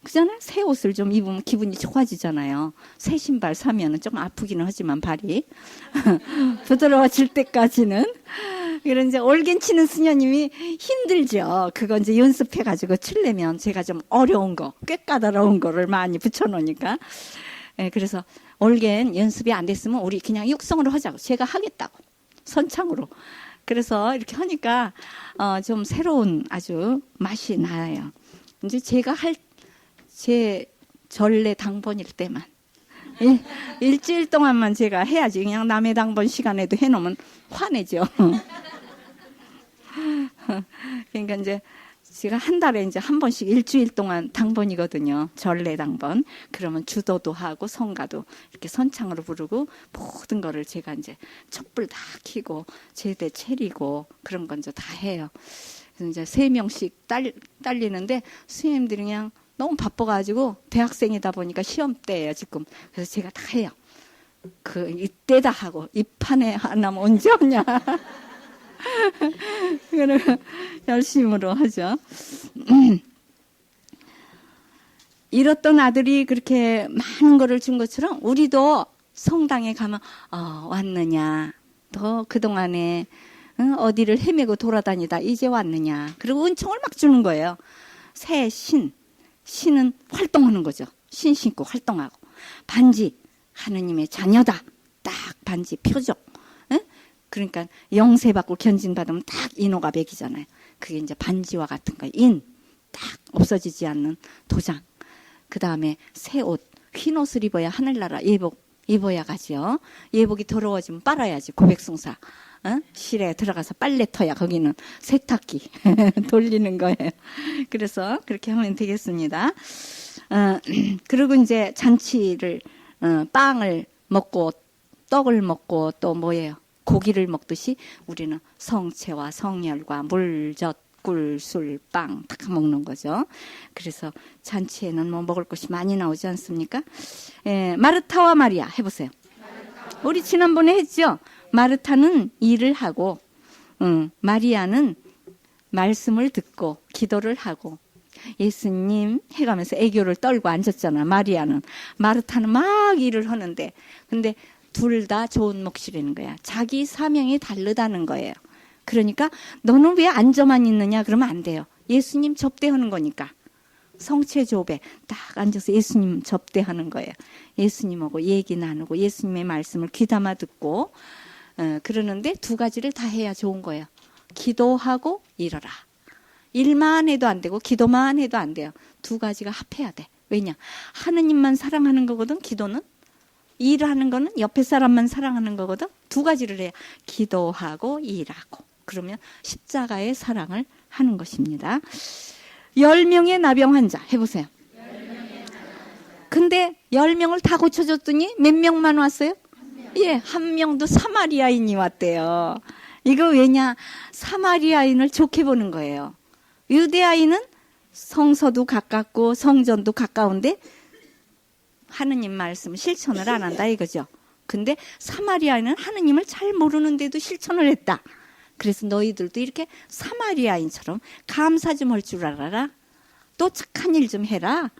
그잖아요. 새 옷을 좀 입으면 기분이 좋아지잖아요. 새 신발 사면은 좀 아프기는 하지만 발이 부드러워질 때까지는. 그런 이제 올겐 치는 수녀님이 힘들죠. 그거 이제 연습해가지고 치려면 제가 좀 어려운 거, 꽤 까다로운 거를 많이 붙여놓으니까. 예, 그래서 올겐 연습이 안 됐으면 우리 그냥 육성으로 하자고. 제가 하겠다고. 선창으로. 그래서 이렇게 하니까 좀 새로운 아주 맛이 나요. 이제 제가 제 전례 당번일 때만 일주일 동안만 제가 해야지. 그냥 남의 당번 시간에도 해놓으면 화내죠. 그러니까 이제 제가 한 달에 이제 한 번씩 일주일 동안 당번이거든요. 전례 당번. 그러면 주도도 하고 성가도 이렇게 선창으로 부르고 모든 거를 제가 이제 촛불 다 켜고 제대 차리고 그런 건 이제 다 해요. 그래서 이제 3명씩 딸리는데 스님들이 그냥 너무 바빠가지고 대학생이다 보니까 시험 때예요 지금. 그래서 제가 다 해요. 이때다 하고 입판에 안 하면 언제 오냐. 그래서 열심으로 하죠. 잃었던 아들이 그렇게 많은 거를 준 것처럼 우리도 성당에 가면 왔느냐. 너 그동안에 어디를 헤매고 돌아다니다 이제 왔느냐. 그리고 은총을 막 주는 거예요. 새 신은 활동하는 거죠. 신 신고 활동하고. 반지 하느님의 자녀다. 딱 반지 표적. 그러니까 영세 받고 견진 받으면 딱 인호가 백이잖아요. 그게 이제 반지와 같은 거. 딱 없어지지 않는 도장. 그 다음에 새 옷, 흰 옷을 입어야 하늘나라 예복 입어야 가지요. 예복이 더러워지면 빨아야지. 고백송사. 실에 들어가서 빨래터야. 거기는 세탁기 돌리는 거예요. 그래서 그렇게 하면 되겠습니다. 그리고 이제 잔치를 빵을 먹고 떡을 먹고 또 뭐예요? 고기를 먹듯이 우리는 성체와 성열과 물젓, 꿀, 술, 빵 다 먹는 거죠. 그래서 잔치에는 뭐 먹을 것이 많이 나오지 않습니까? 마르타와 마리아 해보세요. 우리 지난번에 했죠. 마르타는 일을 하고 마리아는 말씀을 듣고 기도를 하고 예수님 해가면서 애교를 떨고 앉았잖아. 마리아는. 마르타는 막 일을 하는데 근데 둘 다 좋은 몫이라는 거야. 자기 사명이 다르다는 거예요. 그러니까 너는 왜 앉아만 있느냐 그러면 안 돼요. 예수님 접대하는 거니까. 성체조배 딱 앉아서 예수님 접대하는 거예요. 예수님하고 얘기 나누고 예수님의 말씀을 귀담아 듣고 그러는데 두 가지를 다 해야 좋은 거예요. 기도하고 일어라. 일만 해도 안 되고 기도만 해도 안 돼요. 두 가지가 합해야 돼. 왜냐? 하느님만 사랑하는 거거든. 기도는. 일하는 거는 옆에 사람만 사랑하는 거거든. 두 가지를 해야 기도하고 일하고. 그러면 십자가의 사랑을 하는 것입니다. 10명의 나병 환자 해보세요. 근데 근데 10명을 다 고쳐줬더니 몇 명만 왔어요? 예, 한 명도 사마리아인이 왔대요. 이거 왜냐? 사마리아인을 좋게 보는 거예요. 유대아인은 성서도 가깝고 성전도 가까운데 하느님 말씀 실천을 안 한다 이거죠. 근데 사마리아인은 하느님을 잘 모르는데도 실천을 했다. 그래서 너희들도 이렇게 사마리아인처럼 감사 좀 할 줄 알아라. 또 착한 일 좀 해라.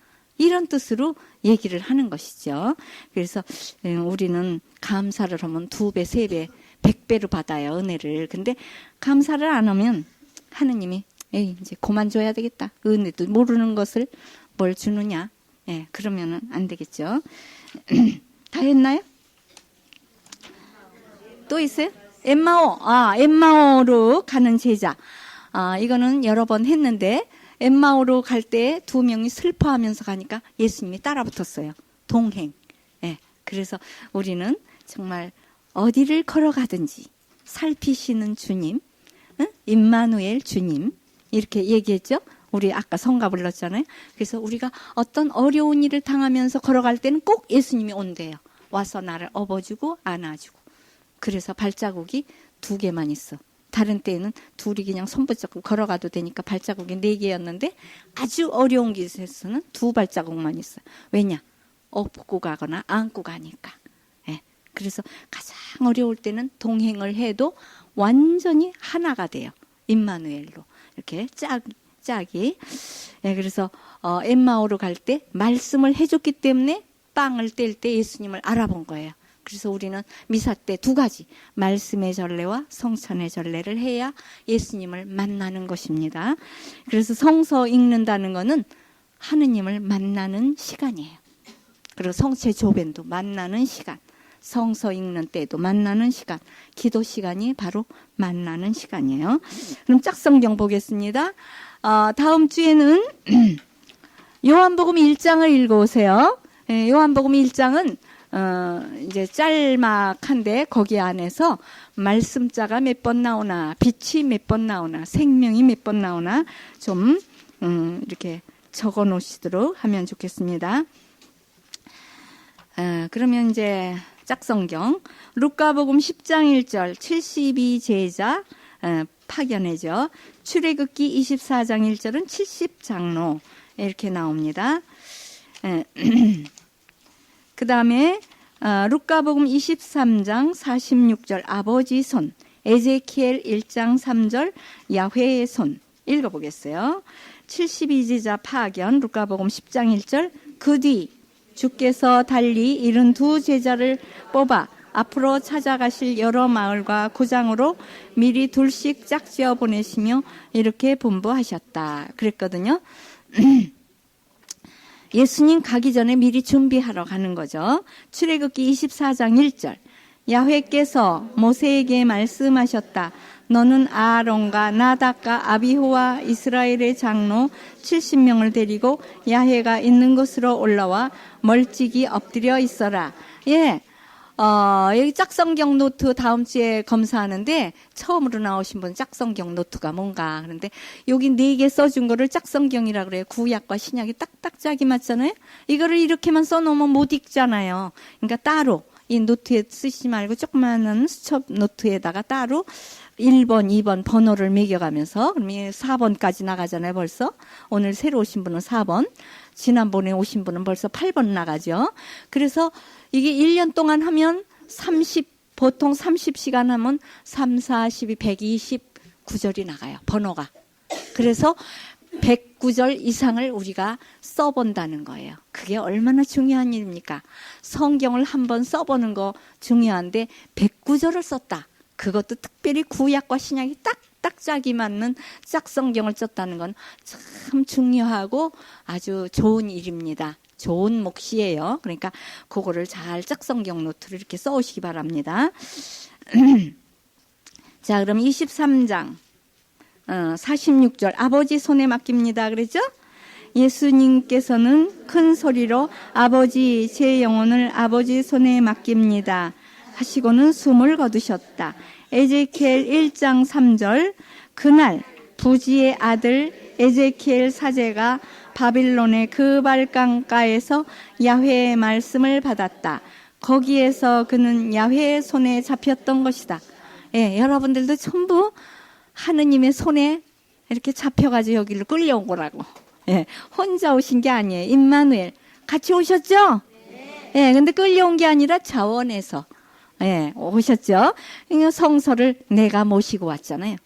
이런 뜻으로 얘기를 하는 것이죠. 그래서 우리는 감사를 하면 2배, 3배, 100배로 받아요, 은혜를. 근데 감사를 안 하면 하느님이 에이, 이제 그만 줘야 되겠다. 은혜도 모르는 것을 뭘 주느냐. 예, 그러면은 안 되겠죠. 다 했나요? 또 있어요? 엠마오로 가는 제자. 이거는 여러 번 했는데, 엠마오로 갈 때 2명이 슬퍼하면서 가니까 예수님이 따라 붙었어요. 동행. 예, 그래서 우리는 정말 어디를 걸어가든지 살피시는 주님, 임마누엘 주님, 이렇게 얘기했죠. 우리 아까 성가 불렀잖아요. 그래서 우리가 어떤 어려운 일을 당하면서 걸어갈 때는 꼭 예수님이 온대요. 와서 나를 업어주고 안아주고. 그래서 발자국이 2개만 있어. 다른 때에는 둘이 그냥 손 붙잡고 걸어가도 되니까 발자국이 4개였는데 아주 어려운 곳에서는 2 발자국만 있어요. 왜냐? 업고 가거나 안고 가니까. 예. 그래서 가장 어려울 때는 동행을 해도 완전히 하나가 돼요. 임마누엘로. 이렇게 짝이. 예, 그래서 엠마오로 갈 때 말씀을 해줬기 때문에 빵을 뗄 때 예수님을 알아본 거예요. 그래서 우리는 미사 때 2가지 말씀의 전례와 성찬의 전례를 해야 예수님을 만나는 것입니다. 그래서 성서 읽는다는 것은 하느님을 만나는 시간이에요. 그리고 성체 조변도 만나는 시간, 성서 읽는 때도 만나는 시간, 기도 시간이 바로 만나는 시간이에요. 그럼 짝성경 보겠습니다. 다음 주에는 요한복음 1장을 읽어오세요. 요한복음 1장은 이제 짤막한데 거기 안에서 말씀자가 몇 번 나오나, 빛이 몇 번 나오나, 생명이 몇 번 나오나 좀 이렇게 적어 놓으시도록 하면 좋겠습니다. 그러면 이제 짝성경 루카복음 10장 1절 72 제자 파견해죠. 출애굽기 24장 1절은 70장로 이렇게 나옵니다. 그 다음에 루카복음 23장 46절 아버지 손, 에제키엘 1장 3절 야훼의 손 읽어보겠어요. 72제자 파견 루카복음 10장 1절 그 뒤 주께서 달리 72 제자를 뽑아 앞으로 찾아가실 여러 마을과 고장으로 미리 둘씩 짝지어 보내시며 이렇게 분부하셨다 그랬거든요. 예수님 가기 전에 미리 준비하러 가는 거죠. 출애굽기 24장 1절 야훼께서 모세에게 말씀하셨다. 너는 아론과 나답과 아비후와 이스라엘의 장로 70명을 데리고 야훼가 있는 곳으로 올라와 멀찍이 엎드려 있어라. 예, 여기 짝성경 노트 다음 주에 검사하는데 처음으로 나오신 분 짝성경 노트가 뭔가 그런데 여기 4개 써준 거를 짝성경이라 그래요. 구약과 신약이 딱딱 짝이 맞잖아요. 이거를 이렇게만 써놓으면 못 읽잖아요. 그러니까 따로 이 노트에 쓰시지 말고 조그마한 수첩 노트에다가 따로 1번, 2번 번호를 매겨가면서 그럼 4번까지 나가잖아요. 벌써 오늘 새로 오신 분은 4번, 지난번에 오신 분은 벌써 8번 나가죠. 그래서 이게 1년 동안 하면 보통 30시간 하면 3, 4, 12, 129절이 나가요. 번호가. 그래서 109절 이상을 우리가 써본다는 거예요. 그게 얼마나 중요한 일입니까? 성경을 한번 써보는 거 중요한데 109절을 썼다. 그것도 특별히 구약과 신약이 딱딱 짝이 맞는 짝성경을 썼다는 건 참 중요하고 아주 좋은 일입니다. 좋은 몫이에요. 그러니까 그거를 잘 짝성경 노트를 이렇게 써오시기 바랍니다. 자, 그럼 23장 46절 아버지 손에 맡깁니다. 그랬죠? 예수님께서는 큰 소리로 아버지 제 영혼을 아버지 손에 맡깁니다 하시고는 숨을 거두셨다. 에제키엘 1장 3절 그날 부지의 아들 에제키엘 사제가 바빌론의 그 발강가에서 야훼의 말씀을 받았다. 거기에서 그는 야훼의 손에 잡혔던 것이다. 예, 여러분들도 전부 하느님의 손에 이렇게 잡혀가지고 여기를 끌려온 거라고. 예, 혼자 오신 게 아니에요. 임마누엘 같이 오셨죠? 예, 근데 끌려온 게 아니라 자원해서 예, 오셨죠? 그러니까 성서를 내가 모시고 왔잖아요.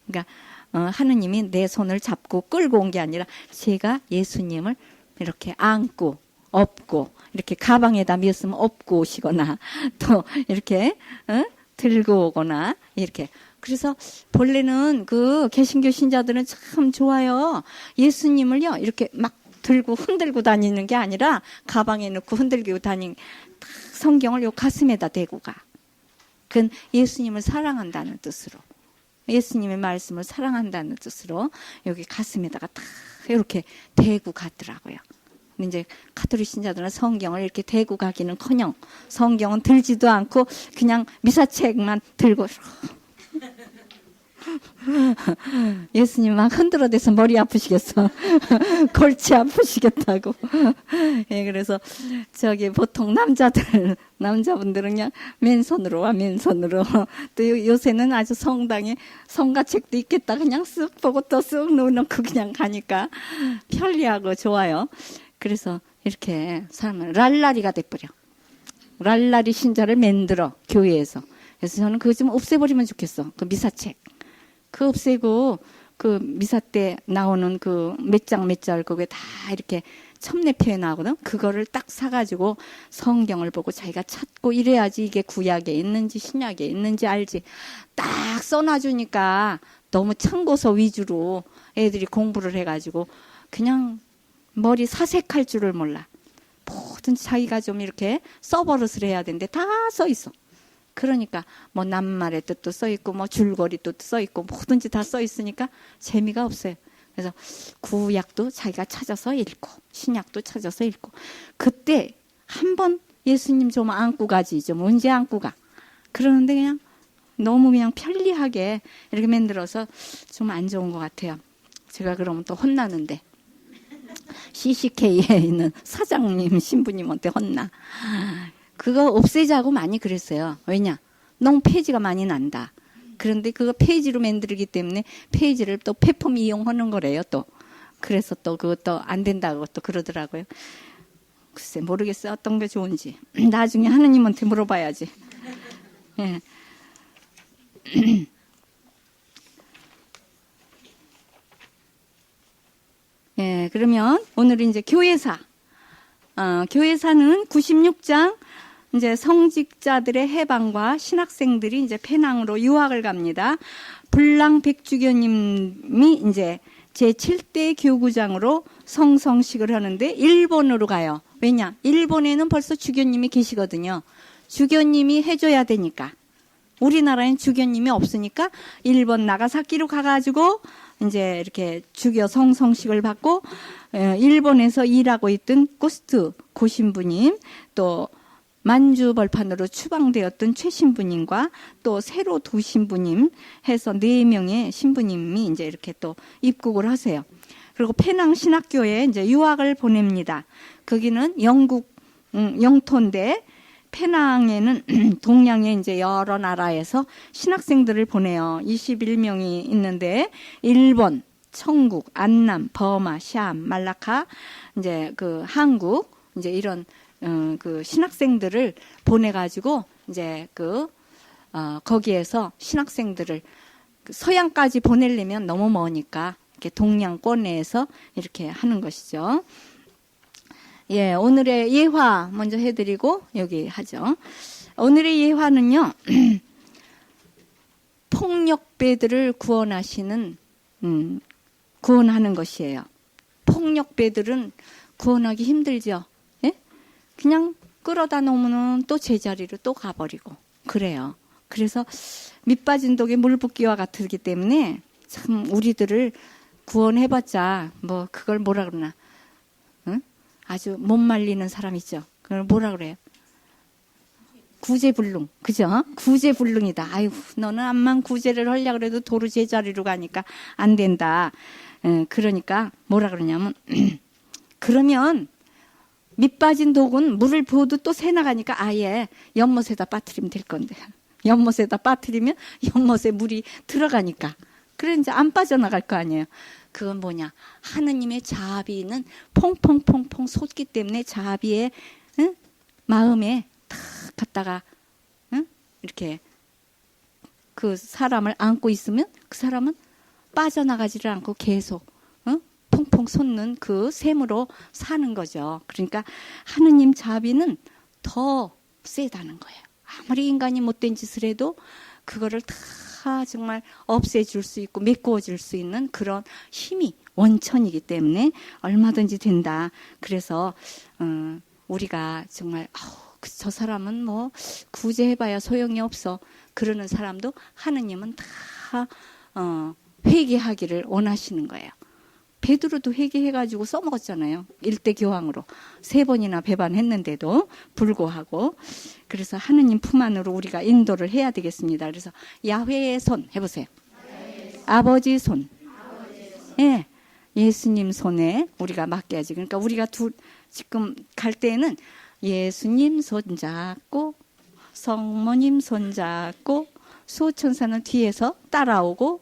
그러니까 하느님이 내 손을 잡고 끌고 온 게 아니라 제가 예수님을 이렇게 안고 업고 이렇게 가방에다 메었으면 업고 오시거나 또 이렇게 들고 오거나 이렇게. 그래서 본래는 그 개신교 신자들은 참 좋아요. 예수님을요 이렇게 막 들고 흔들고 다니는 게 아니라 가방에 넣고 흔들고 다니는 성경을 요 가슴에다 대고 가. 그건 예수님을 사랑한다는 뜻으로, 예수님의 말씀을 사랑한다는 뜻으로 여기 가슴에다가 딱 이렇게 대고 가더라고요. 근데 이제 가톨릭 신자들은 성경을 이렇게 대고 가기는커녕 성경은 들지도 않고 그냥 미사책만 들고 예수님 막 흔들어대서 머리 아프시겠어. 골치 아프시겠다고. 예, 그래서 저기 보통 남자분들은 그냥 맨손으로 와, 맨손으로. 또 요새는 아주 성당에 성가책도 있겠다. 그냥 쓱 보고 또 쓱 놓고 그냥 가니까 편리하고 좋아요. 그래서 이렇게 사람은 랄라리가 돼버려. 랄라리 신자를 만들어, 교회에서. 그래서 저는 그거 좀 없애버리면 좋겠어. 그 미사책. 그 없애고 그 미사 때 나오는 그 몇 장 몇 절 그게 다 이렇게 첨례표에 나오거든. 그거를 딱 사가지고 성경을 보고 자기가 찾고 이래야지 이게 구약에 있는지 신약에 있는지 알지. 딱 써놔주니까 너무 참고서 위주로 애들이 공부를 해가지고 그냥 머리 사색할 줄을 몰라. 뭐든지 자기가 좀 이렇게 써버릇을 해야 되는데 다 써있어. 그러니까 뭐 낱말의 뜻도 써있고 뭐 줄거리 뜻도 써있고 뭐든지 다 써있으니까 재미가 없어요. 그래서 구약도 자기가 찾아서 읽고 신약도 찾아서 읽고 그때 한번 예수님 좀 안고 가지 좀 언제 안고 가. 그러는데 그냥 너무 그냥 편리하게 이렇게 만들어서 좀 안 좋은 것 같아요. 제가 그러면 또 혼나는데 CCK에 있는 사장님 신부님한테 혼나. 그거 없애자고 많이 그랬어요. 왜냐? 너무 페이지가 많이 난다. 그런데 그거 페이지로 만들기 때문에 페이지를 또 폐품 이용하는 거래요, 또. 그래서 또 그것도 안 된다고 또 그러더라고요. 글쎄, 모르겠어요. 어떤 게 좋은지. 나중에 하느님한테 물어봐야지. 예. 예, 그러면 오늘 이제 교회사. 교회사는 96장 이제 성직자들의 해방과 신학생들이 이제 페낭으로 유학을 갑니다. 불랑 백주교님이 이제 제7대 교구장으로 성성식을 하는데 일본으로 가요. 왜냐? 일본에는 벌써 주교님이 계시거든요. 주교님이 해줘야 되니까. 우리나라엔 주교님이 없으니까 일본 나가사키로 가가지고 이제 이렇게 주교 성성식을 받고 일본에서 일하고 있던 코스트 고신부님 또 만주 벌판으로 추방되었던 최 신부님과 또 새로 두 신부님 해서 4명의 신부님이 이제 이렇게 또 입국을 하세요. 그리고 페낭 신학교에 이제 유학을 보냅니다. 거기는 영국 영토인데 페낭에는 동양의 이제 여러 나라에서 신학생들을 보내요. 21명이 있는데 일본, 청국, 안남, 버마, 샴, 말라카, 이제 그 한국 이제 이런 그 신학생들을 보내가지고 이제 거기에서 신학생들을 서양까지 보내려면 너무 머니까 이렇게 동양권 내에서 이렇게 하는 것이죠. 예, 오늘의 예화 먼저 해드리고 여기 하죠. 오늘의 예화는요. 폭력배들을 구원하시는 구원하는 것이에요. 폭력배들은 구원하기 힘들죠. 예? 그냥 끌어다 놓으면 또 제자리로 또 가버리고 그래요. 그래서 밑빠진 독에 물 붓기와 같기 때문에 참 우리들을 구원해봤자 뭐 그걸 뭐라 그러나 아주 못 말리는 사람 있죠. 그걸 뭐라 그래요? 구제불능. 그죠? 구제불능이다. 아유, 너는 암만 구제를 하려고 해도 도로 제자리로 가니까 안 된다. 그러니까 뭐라 그러냐면 그러면 밑 빠진 독은 물을 부어도 또 새나가니까 아예 연못에다 빠뜨리면 될 건데. 연못에다 빠뜨리면 연못에 물이 들어가니까. 그래 이제 안 빠져나갈 거 아니에요. 그건 뭐냐? 하느님의 자비는 퐁퐁퐁퐁 솟기 때문에 자비의 응? 마음에 탁 갖다가 응? 이렇게 그 사람을 안고 있으면 그 사람은 빠져나가지를 않고 계속 응? 퐁퐁 솟는 그 샘으로 사는 거죠. 그러니까 하느님 자비는 더 세다는 거예요. 아무리 인간이 못된 짓을 해도 그거를 다 정말 없애줄 수 있고 메꾸어줄 수 있는 그런 힘이 원천이기 때문에 얼마든지 된다. 그래서 우리가 정말 저 사람은 뭐 구제해봐야 소용이 없어. 그러는 사람도 하느님은 다 회개하기를 원하시는 거예요. 베드로도 회개해가지고 써먹었잖아요. 일대 교황으로 3번이나 배반했는데도 불구하고. 그래서 하느님 품 안으로 우리가 인도를 해야 되겠습니다. 그래서 야훼의 손 해보세요. 아버지 손. 예, 예수님 손에 우리가 맡겨야지. 그러니까 우리가 지금 갈 때는 예수님 손 잡고 성모님 손 잡고 수호천사는 뒤에서 따라오고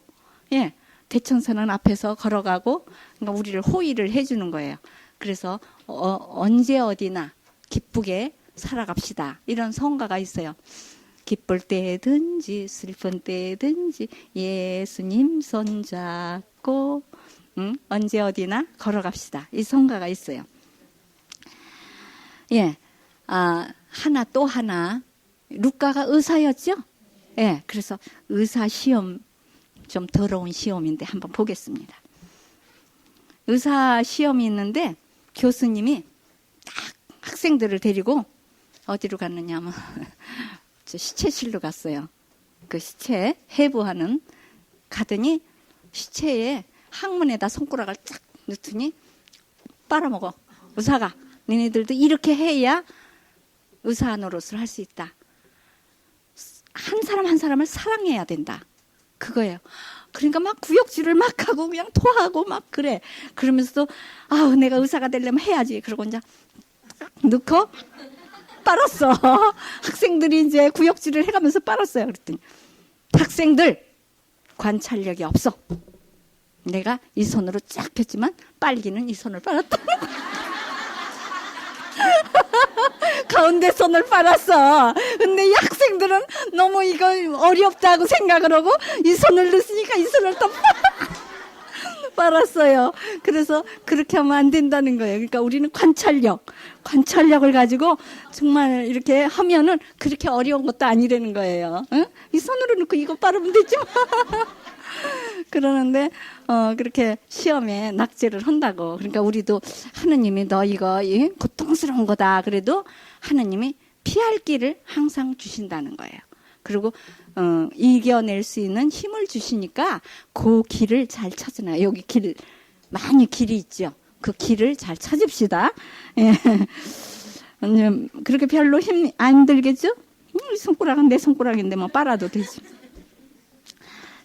예. 대천사는 앞에서 걸어가고 그러니까 우리를 호의를 해주는 거예요. 그래서 언제 어디나 기쁘게 살아갑시다. 이런 성가가 있어요. 기쁠 때든지 슬픈 때든지 예수님 손잡고 언제 어디나 걸어갑시다. 이 성가가 있어요. 예, 하나 또 하나 루카가 의사였죠. 예, 그래서 의사 시험 좀 더러운 시험인데 한번 보겠습니다. 의사 시험이 있는데 교수님이 딱 학생들을 데리고 어디로 갔느냐면 저 시체실로 갔어요. 그 시체 해부하는 가더니 시체에 항문에다 손가락을 딱 넣더니 빨아먹어. 의사가 너희들도 이렇게 해야 의사 노릇을 할 수 있다. 한 사람 한 사람을 사랑해야 된다. 그거예요. 그러니까 막 구역질을 막 하고 그냥 토하고 막 그래. 그러면서도 내가 의사가 되려면 해야지. 그러고 이제 넣고 빨았어. 학생들이 이제 구역질을 해가면서 빨았어요. 그랬더니 학생들 관찰력이 없어. 내가 이 손으로 쫙 폈지만 빨기는 이 손을 빨았다. 가운데 손을 빨았어. 근데 이 학생들은 너무 이거 어렵다고 생각을 하고 이 손을 넣으니까 이 손을 또 빨았어요. 그래서 그렇게 하면 안 된다는 거예요. 그러니까 우리는 관찰력을 가지고 정말 이렇게 하면은 그렇게 어려운 것도 아니라는 거예요. 응? 이 손으로 넣고 이거 빨으면 되지 뭐. 그러는데 그렇게 시험에 낙제를 한다고. 그러니까 우리도 하느님이 너 이거 고통스러운 거다. 그래도 하느님이 피할 길을 항상 주신다는 거예요. 그리고 이겨낼 수 있는 힘을 주시니까 그 길을 잘 찾으나. 여기 길 많이 길이 있죠. 그 길을 잘 찾읍시다. 예. 그렇게 별로 힘 안 들겠죠? 손가락은 내 손가락인데 뭐 빨아도 되지.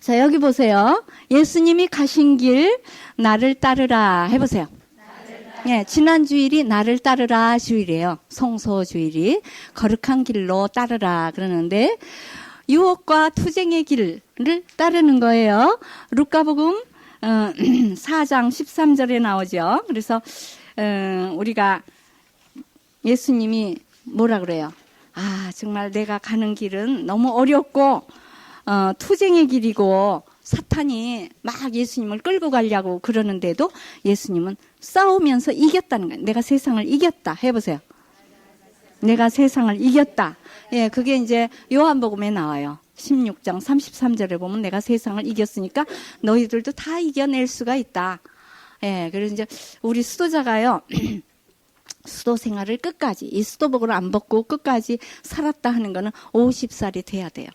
자, 여기 보세요. 예수님이 가신 길 나를 따르라 해보세요. 예, 지난 주일이 나를 따르라 주일이에요. 성소 주일이 거룩한 길로 따르라 그러는데 유혹과 투쟁의 길을 따르는 거예요. 루카복음 4장 13절에 나오죠. 그래서 우리가 예수님이 뭐라 그래요? 정말 내가 가는 길은 너무 어렵고 투쟁의 길이고 사탄이 막 예수님을 끌고 가려고 그러는데도 예수님은 싸우면서 이겼다는 거예요. 내가 세상을 이겼다. 해보세요. 내가 세상을 이겼다. 예, 그게 이제 요한복음에 나와요. 16장 33절에 보면 내가 세상을 이겼으니까 너희들도 다 이겨낼 수가 있다. 예, 그래서 이제 우리 수도자가요. 수도 생활을 끝까지 이 수도복을 안 벗고 끝까지 살았다 하는 거는 50살이 돼야 돼요.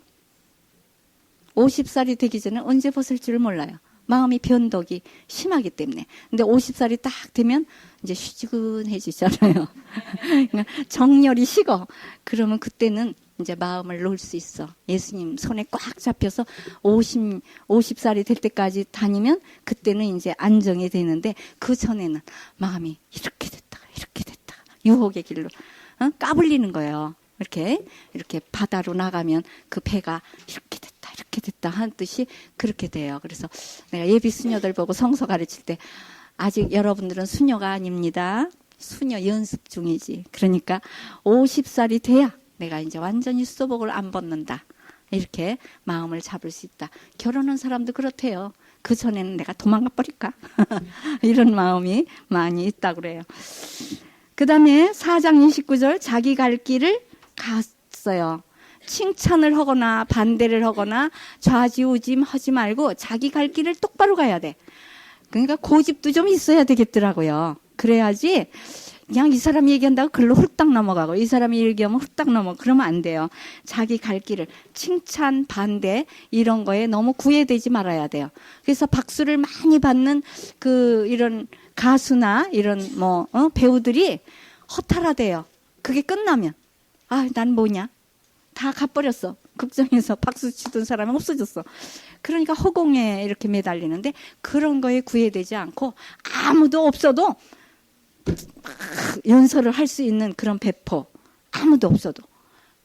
50살이 되기 전에 언제 벗을 줄 몰라요. 마음이 변덕이 심하기 때문에. 근데 50살이 딱 되면 이제 휴지근해지잖아요. 그러니까 정열이 식어. 그러면 그때는 이제 마음을 놓을 수 있어. 예수님 손에 꽉 잡혀서 50살이 될 때까지 다니면 그때는 이제 안정이 되는데 그 전에는 마음이 이렇게 됐다가 유혹의 길로 까불리는 거예요. 이렇게 바다로 나가면 그 배가 이렇게 됐다 하는 뜻이 그렇게 돼요. 그래서 내가 예비 수녀들 보고 성서 가르칠 때 아직 여러분들은 수녀가 아닙니다. 수녀 연습 중이지. 그러니까 50살이 돼야 내가 이제 완전히 수도복을 안 벗는다. 이렇게 마음을 잡을 수 있다. 결혼한 사람도 그렇대요. 그 전에는 내가 도망가 버릴까? 이런 마음이 많이 있다고 그래요. 그 다음에 4장 29절 자기 갈 길을 갔어요. 칭찬을 하거나 반대를 하거나 좌지우짐 하지 말고 자기 갈 길을 똑바로 가야 돼. 그러니까 고집도 좀 있어야 되겠더라고요. 그래야지 그냥 이 사람이 얘기한다고 글로 훌딱 넘어가고 이 사람이 얘기하면 훌딱 넘어가고 그러면 안 돼요. 자기 갈 길을 칭찬 반대 이런 거에 너무 구애되지 말아야 돼요. 그래서 박수를 많이 받는 이런 가수나 이런 배우들이 허탈하대요. 그게 끝나면 난 뭐냐? 다 가버렸어. 극장에서 박수 치던 사람이 없어졌어. 그러니까 허공에 이렇게 매달리는데 그런 거에 구애되지 않고 아무도 없어도 연설을 할 수 있는 그런 배포 아무도 없어도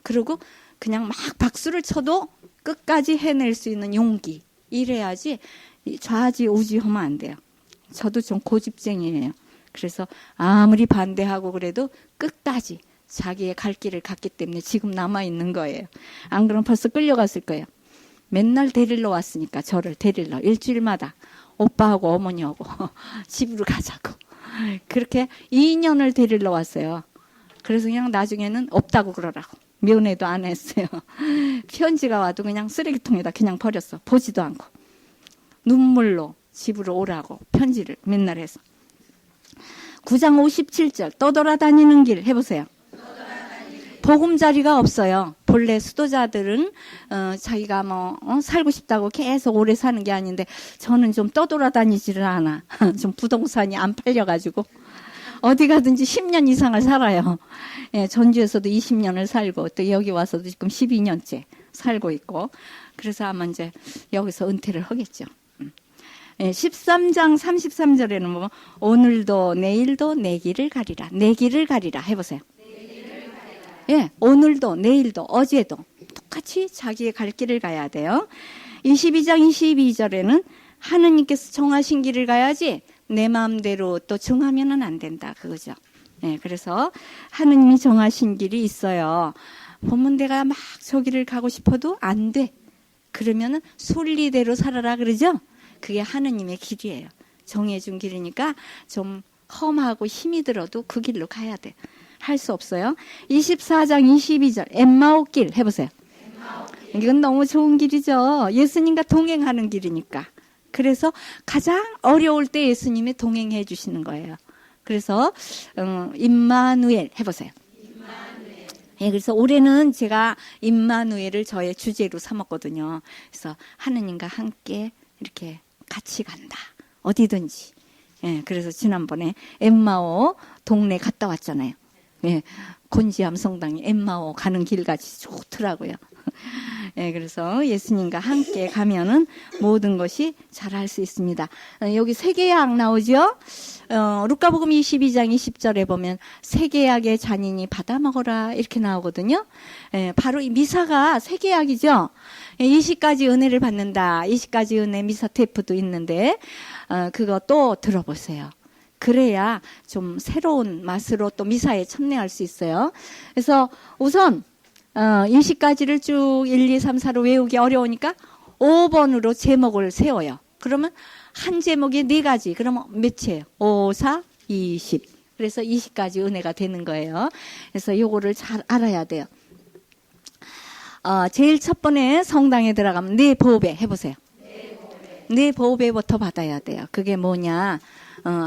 그리고 그냥 막 박수를 쳐도 끝까지 해낼 수 있는 용기 이래야지 좌지우지하면 안 돼요. 저도 좀 고집쟁이에요. 그래서 아무리 반대하고 그래도 끝까지 자기의 갈 길을 갔기 때문에 지금 남아있는 거예요. 안 그러면 벌써 끌려갔을 거예요. 맨날 데리러 왔으니까 저를 데리러 일주일마다 오빠하고 어머니하고 집으로 가자고 그렇게 2년을 데리러 왔어요. 그래서 그냥 나중에는 없다고 그러라고 면회도 안 했어요. 편지가 와도 그냥 쓰레기통에다 그냥 버렸어. 보지도 않고 눈물로 집으로 오라고 편지를 맨날 해서 9장 57절 떠돌아다니는 길 해보세요. 보금자리가 없어요. 본래 수도자들은 자기가 살고 싶다고 계속 오래 사는 게 아닌데 저는 좀 떠돌아다니지를 않아. 좀 부동산이 안 팔려가지고 어디 가든지 10년 이상을 살아요. 예, 전주에서도 20년을 살고 또 여기 와서도 지금 12년째 살고 있고 그래서 아마 이제 여기서 은퇴를 하겠죠. 예, 13장 33절에는 보면 오늘도 내일도 내 길을 가리라. 내 길을 가리라 해보세요. 예, 오늘도 내일도 어제도 똑같이 자기의 갈 길을 가야 돼요. 22장 22절에는 하느님께서 정하신 길을 가야지 내 마음대로 또 정하면은 안 된다 그거죠. 예, 그래서 하느님이 정하신 길이 있어요. 보면 내가 막 저 길을 가고 싶어도 안 돼. 그러면은 순리대로 살아라 그러죠. 그게 하느님의 길이에요. 정해준 길이니까 좀 험하고 힘이 들어도 그 길로 가야 돼. 할 수 없어요. 24장 22절 엠마오 길 해보세요. 이건 너무 좋은 길이죠. 예수님과 동행하는 길이니까. 그래서 가장 어려울 때 예수님이 동행해 주시는 거예요. 그래서 임마누엘 해보세요. 예, 그래서 올해는 제가 임마누엘을 저의 주제로 삼았거든요. 그래서 하느님과 함께 이렇게 같이 간다. 어디든지. 예, 그래서 지난번에 엠마오 동네 갔다 왔잖아요. 예, 곤지암 성당이 엠마오 가는 길같이 좋더라고요. 예, 그래서 예수님과 함께 가면은 모든 것이 잘할 수 있습니다. 여기 세계약 나오죠? 루카복음 22장 20절에 보면 세계약의 잔인이 받아 먹어라 이렇게 나오거든요. 예, 바로 이 미사가 세계약이죠. 20가지 은혜를 받는다. 20가지 은혜 미사 테이프도 있는데 그거 또 들어보세요. 그래야 좀 새로운 맛으로 또 미사에 참여할 수 있어요. 그래서 우선 20가지를 쭉 1, 2, 3, 4로 외우기 어려우니까 5번으로 제목을 세워요. 그러면 한 제목에 4가지. 그러면 몇이에요? 5, 4, 20. 그래서 20가지 은혜가 되는 거예요. 그래서 요거를 잘 알아야 돼요. 제일 첫 번에 성당에 들어가면 네 보배 해보세요. 네 보배부터 받아야 돼요. 그게 뭐냐?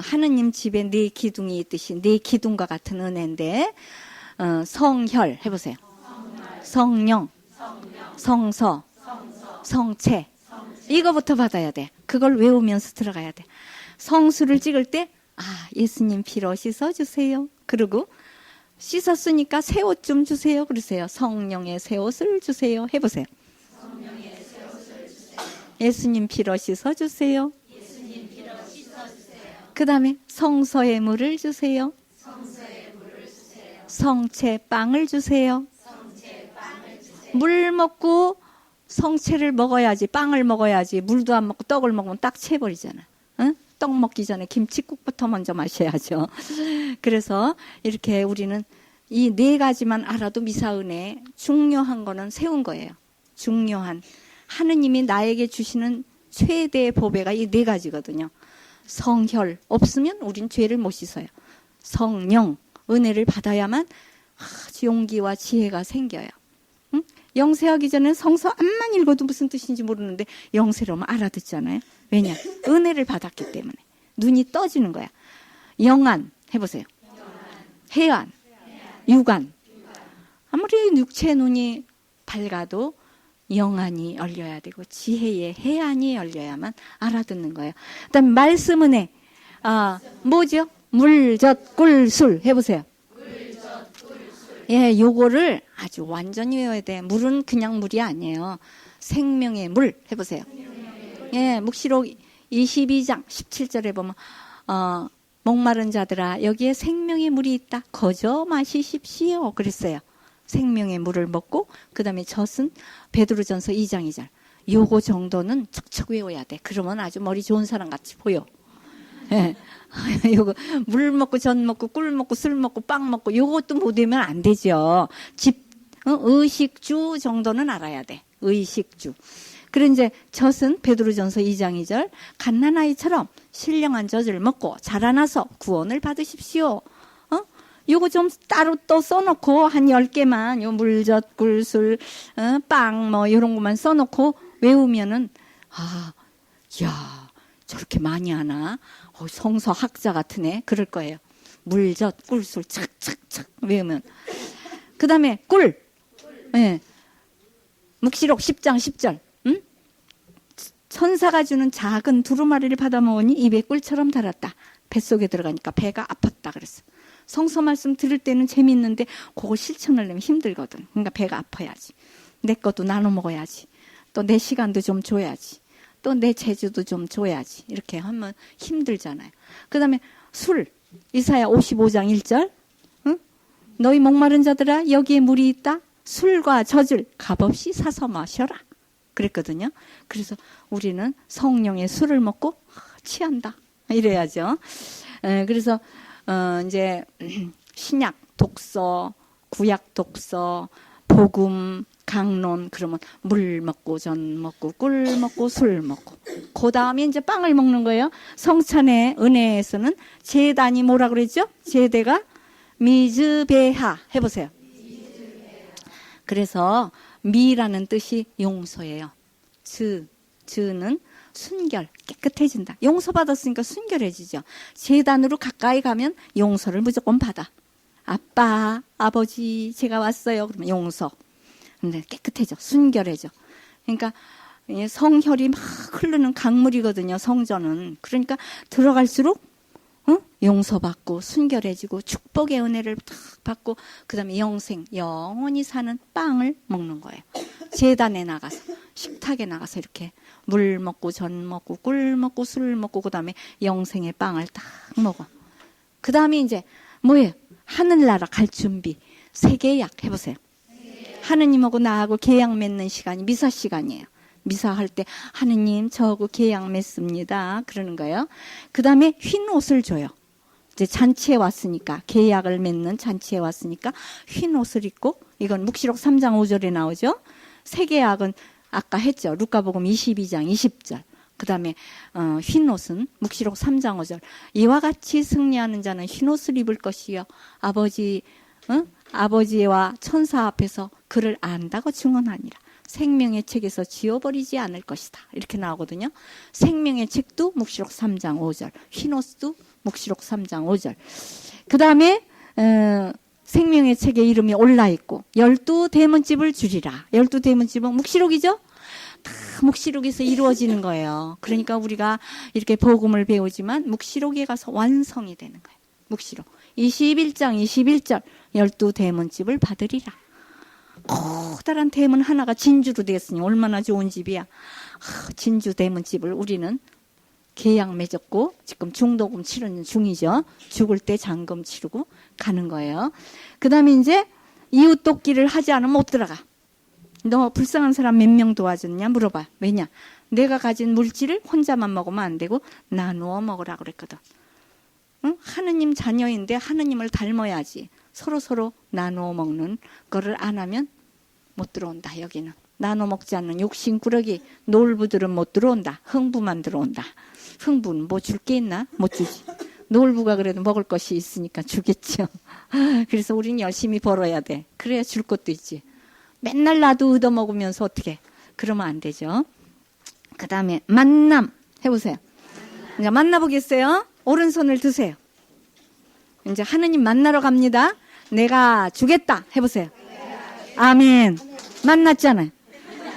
하느님 집에 네 기둥이 있듯이 네 기둥과 같은 은혜인데 성혈 해보세요. 성령, 성서, 성체 이거부터 받아야 돼. 그걸 외우면서 들어가야 돼. 성수를 찍을 때 예수님 피로 씻어주세요. 그리고 씻었으니까 새 옷 좀 주세요. 그러세요. 성령의 새 옷을 주세요. 해보세요. 예수님 피로 씻어주세요. 그 다음에 성서의 물을 주세요. 성체 빵을 주세요. 물 먹고 성체를 먹어야지, 빵을 먹어야지. 물도 안 먹고 떡을 먹으면 딱 채버리잖아. 응? 떡 먹기 전에 김칫국부터 먼저 마셔야죠. 그래서 이렇게 우리는 이 네 가지만 알아도 미사은혜 중요한 거는 세운 거예요. 중요한 하느님이 나에게 주시는 최대의 보배가 이 네 가지거든요. 성혈 없으면 우린 죄를 못 씻어요. 성령 은혜를 받아야만 아주 용기와 지혜가 생겨요. 응? 영세하기 전에 성서 암만 읽어도 무슨 뜻인지 모르는데 영세로만 알아듣잖아요. 왜냐? 은혜를 받았기 때문에 눈이 떠지는 거야. 영안 해보세요. 해안, 육안. 아무리 육체의 눈이 밝아도 영안이 열려야 되고 지혜의 해안이 열려야만 알아듣는 거예요. 그다음에 말씀 은혜. 뭐죠? 물, 젖, 꿀, 술 해보세요. 예, 요거를 아주 완전히 외워야 돼. 물은 그냥 물이 아니에요. 생명의 물 해보세요. 예, 묵시록 22장 17절에 보면 목마른 자들아 여기에 생명의 물이 있다. 거저 마시십시오. 그랬어요. 생명의 물을 먹고 그 다음에 젖은 베드로전서 2장 2절. 요거 정도는 척척 외워야 돼. 그러면 아주 머리 좋은 사람 같이 보여. 예. 요거 물 먹고 젖 먹고 꿀 먹고 술 먹고 빵 먹고 요것도 못 외우면 안 되죠. 의식주 정도는 알아야 돼. 의식주. 그래 이제 젖은 베드로전서 2장 2절. 갓난아이처럼 신령한 젖을 먹고 자라나서 구원을 받으십시오. 요거 좀 따로 또 써놓고 한 10개만 요 물젖 꿀술 빵 뭐 요런 것만 써놓고 외우면은 야 저렇게 많이 하나 성서 학자 같으네 그럴 거예요. 물젖 꿀술 착착착 외우면 그 다음에 꿀 예. 묵시록 10장 10절 천사가 주는 작은 두루마리를 받아 먹으니 입에 꿀처럼 달았다. 뱃속에 들어가니까 배가 아팠다 그랬어. 성서 말씀 들을 때는 재미있는데 그거 실천을 하려면 힘들거든. 그러니까 배가 아파야지. 내 것도 나눠 먹어야지. 또 내 시간도 좀 줘야지. 또 내 재주도 좀 줘야지. 이렇게 하면 힘들잖아요. 그 다음에 술. 이사야 55장 1절. 응? 너희 목마른 자들아 여기에 물이 있다. 술과 젖을 값없이 사서 마셔라. 그랬거든요. 그래서 우리는 성령의 술을 먹고 취한다. 이래야죠. 그래서 이제 신약 독서, 구약 독서, 복음, 강론 그러면 물 먹고 전 먹고 꿀 먹고 술 먹고 그 다음에 이제 빵을 먹는 거예요. 성찬의 은혜에서는 제단이 뭐라 그랬죠? 제대가 미즈베하 해보세요. 그래서 미라는 뜻이 용서예요. 즈는 순결, 깨끗해진다. 용서받았으니까 순결해지죠. 제단으로 가까이 가면 용서를 무조건 받아. 아빠, 아버지, 제가 왔어요. 그러면 용서. 근데 깨끗해져. 순결해져. 그러니까 성혈이 막 흐르는 강물이거든요. 성전은. 그러니까 들어갈수록 용서받고 순결해지고 축복의 은혜를 탁 받고 그 다음에 영원히 사는 빵을 먹는 거예요. 제단에 나가서 식탁에 나가서 이렇게 물 먹고 전 먹고 꿀 먹고 술 먹고 그 다음에 영생의 빵을 딱 먹어. 그 다음에 이제 뭐예요? 하늘나라 갈 준비. 세계약 해보세요. 하느님하고 나하고 계약 맺는 시간이 미사 시간이에요. 미사할 때 하느님 저하고 계약 맺습니다. 그러는 거예요. 그 다음에 흰 옷을 줘요. 이제 잔치에 왔으니까 계약을 맺는 잔치에 왔으니까 흰 옷을 입고 이건 묵시록 3장 5절에 나오죠. 세계약은 아까 했죠. 루카복음 22장 20절. 그 다음에 흰 옷은 묵시록 3장 5절. 이와 같이 승리하는 자는 흰 옷을 입을 것이요. 아버지와 천사 앞에서 그를 안다고 증언하니라. 생명의 책에서 지워버리지 않을 것이다. 이렇게 나오거든요. 생명의 책도 묵시록 3장 5절. 흰 옷도 묵시록 3장 5절. 그 다음에 생명의 책에 이름이 올라있고 12대문집을 주리라. 12대문집은 묵시록이죠. 다 묵시록에서 이루어지는 거예요. 그러니까 우리가 이렇게 복음을 배우지만 묵시록에 가서 완성이 되는 거예요. 묵시록. 21장 21절 12대문집을 받으리라. 커다란 대문 하나가 진주로 되었으니 얼마나 좋은 집이야. 진주 대문집을 우리는 계약 맺었고 지금 중도금 치르는 중이죠. 죽을 때 잔금 치르고 가는 거예요. 그 다음에 이제 이웃 돕기를 하지 않으면 못 들어가. 너 불쌍한 사람 몇 명 도와줬냐 물어봐. 왜냐? 내가 가진 물질을 혼자만 먹으면 안 되고 나누어 먹으라 그랬거든. 응? 하느님 자녀인데 하느님을 닮아야지. 서로 나누어 먹는 거를 안 하면 못 들어온다. 여기는 나눠 먹지 않는 욕심꾸러기 노을부들은 못 들어온다. 흥부만 들어온다. 흥부는 뭐 줄 게 있나? 못 주지. 노을부가 그래도 먹을 것이 있으니까 주겠죠. 그래서 우리는 열심히 벌어야 돼. 그래야 줄 것도 있지. 맨날 나도 얻어먹으면서 어떻게 그러면 안 되죠. 그 다음에 만남 해보세요. 이제 만나보겠어요. 오른손을 드세요. 이제 하느님 만나러 갑니다. 내가 주겠다 해보세요. 아멘. 만났잖아요.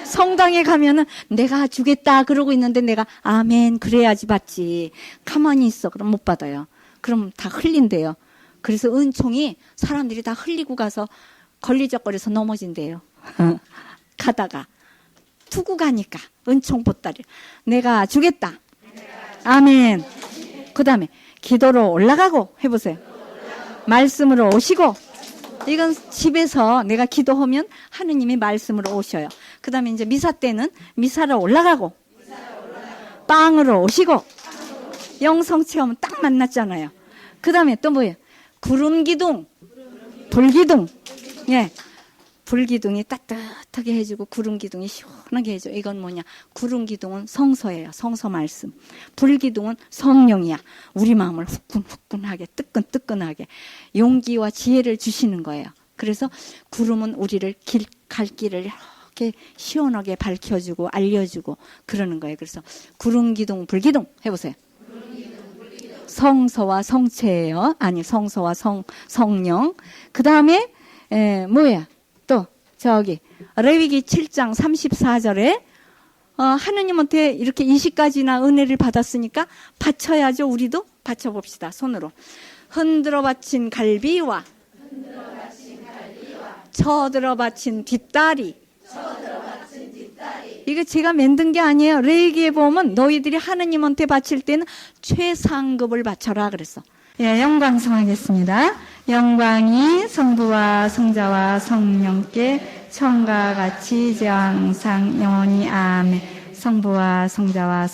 성당에 가면은 내가 주겠다 그러고 있는데 내가 아멘 그래야지 받지. 가만히 있어. 그럼 못 받아요. 그럼 다 흘린대요. 그래서 은총이 사람들이 다 흘리고 가서 걸리적거려서 넘어진대요. 가다가 두고 가니까 은총 보따리. 내가 주겠다. 아멘. 그 다음에 기도로 올라가고 해보세요. 말씀으로 오시고. 이건 집에서 내가 기도하면 하느님이 말씀으로 오셔요. 그 다음에 이제 미사 때는 미사로 올라가고 빵으로 오시고 영성 체험은 딱 만났잖아요. 그 다음에 또 뭐예요? 구름기둥, 불기둥. 예. 불기둥이 따뜻하게 해주고 구름기둥이 시원하게 해줘. 이건 뭐냐? 구름기둥은 성서예요. 성서 말씀. 불기둥은 성령이야. 우리 마음을 후끈후끈하게 뜨끈뜨끈하게 용기와 지혜를 주시는 거예요. 그래서 구름은 우리를 갈 길을 이렇게 시원하게 밝혀주고 알려주고 그러는 거예요. 그래서 구름기둥 불기둥 해보세요. 성서와 성체예요. 아니 성서와 성령. 그 다음에 뭐야? 또 저기 레위기 7장 34절에 하느님한테 이렇게 20가지나 은혜를 받았으니까 바쳐야죠. 우리도 바쳐봅시다. 손으로. 흔들어 바친 갈비와 쳐들어 바친 뒷다리. 이거 제가 만든 게 아니에요. 레위기에 보면 너희들이 하느님한테 바칠 때는 최상급을 바쳐라 그랬어. 예, 영광 성하겠습니다. 영광이 성부와 성자와 성령께 처음과 같이 이제 항상 영원히 아멘. 성부와 성자와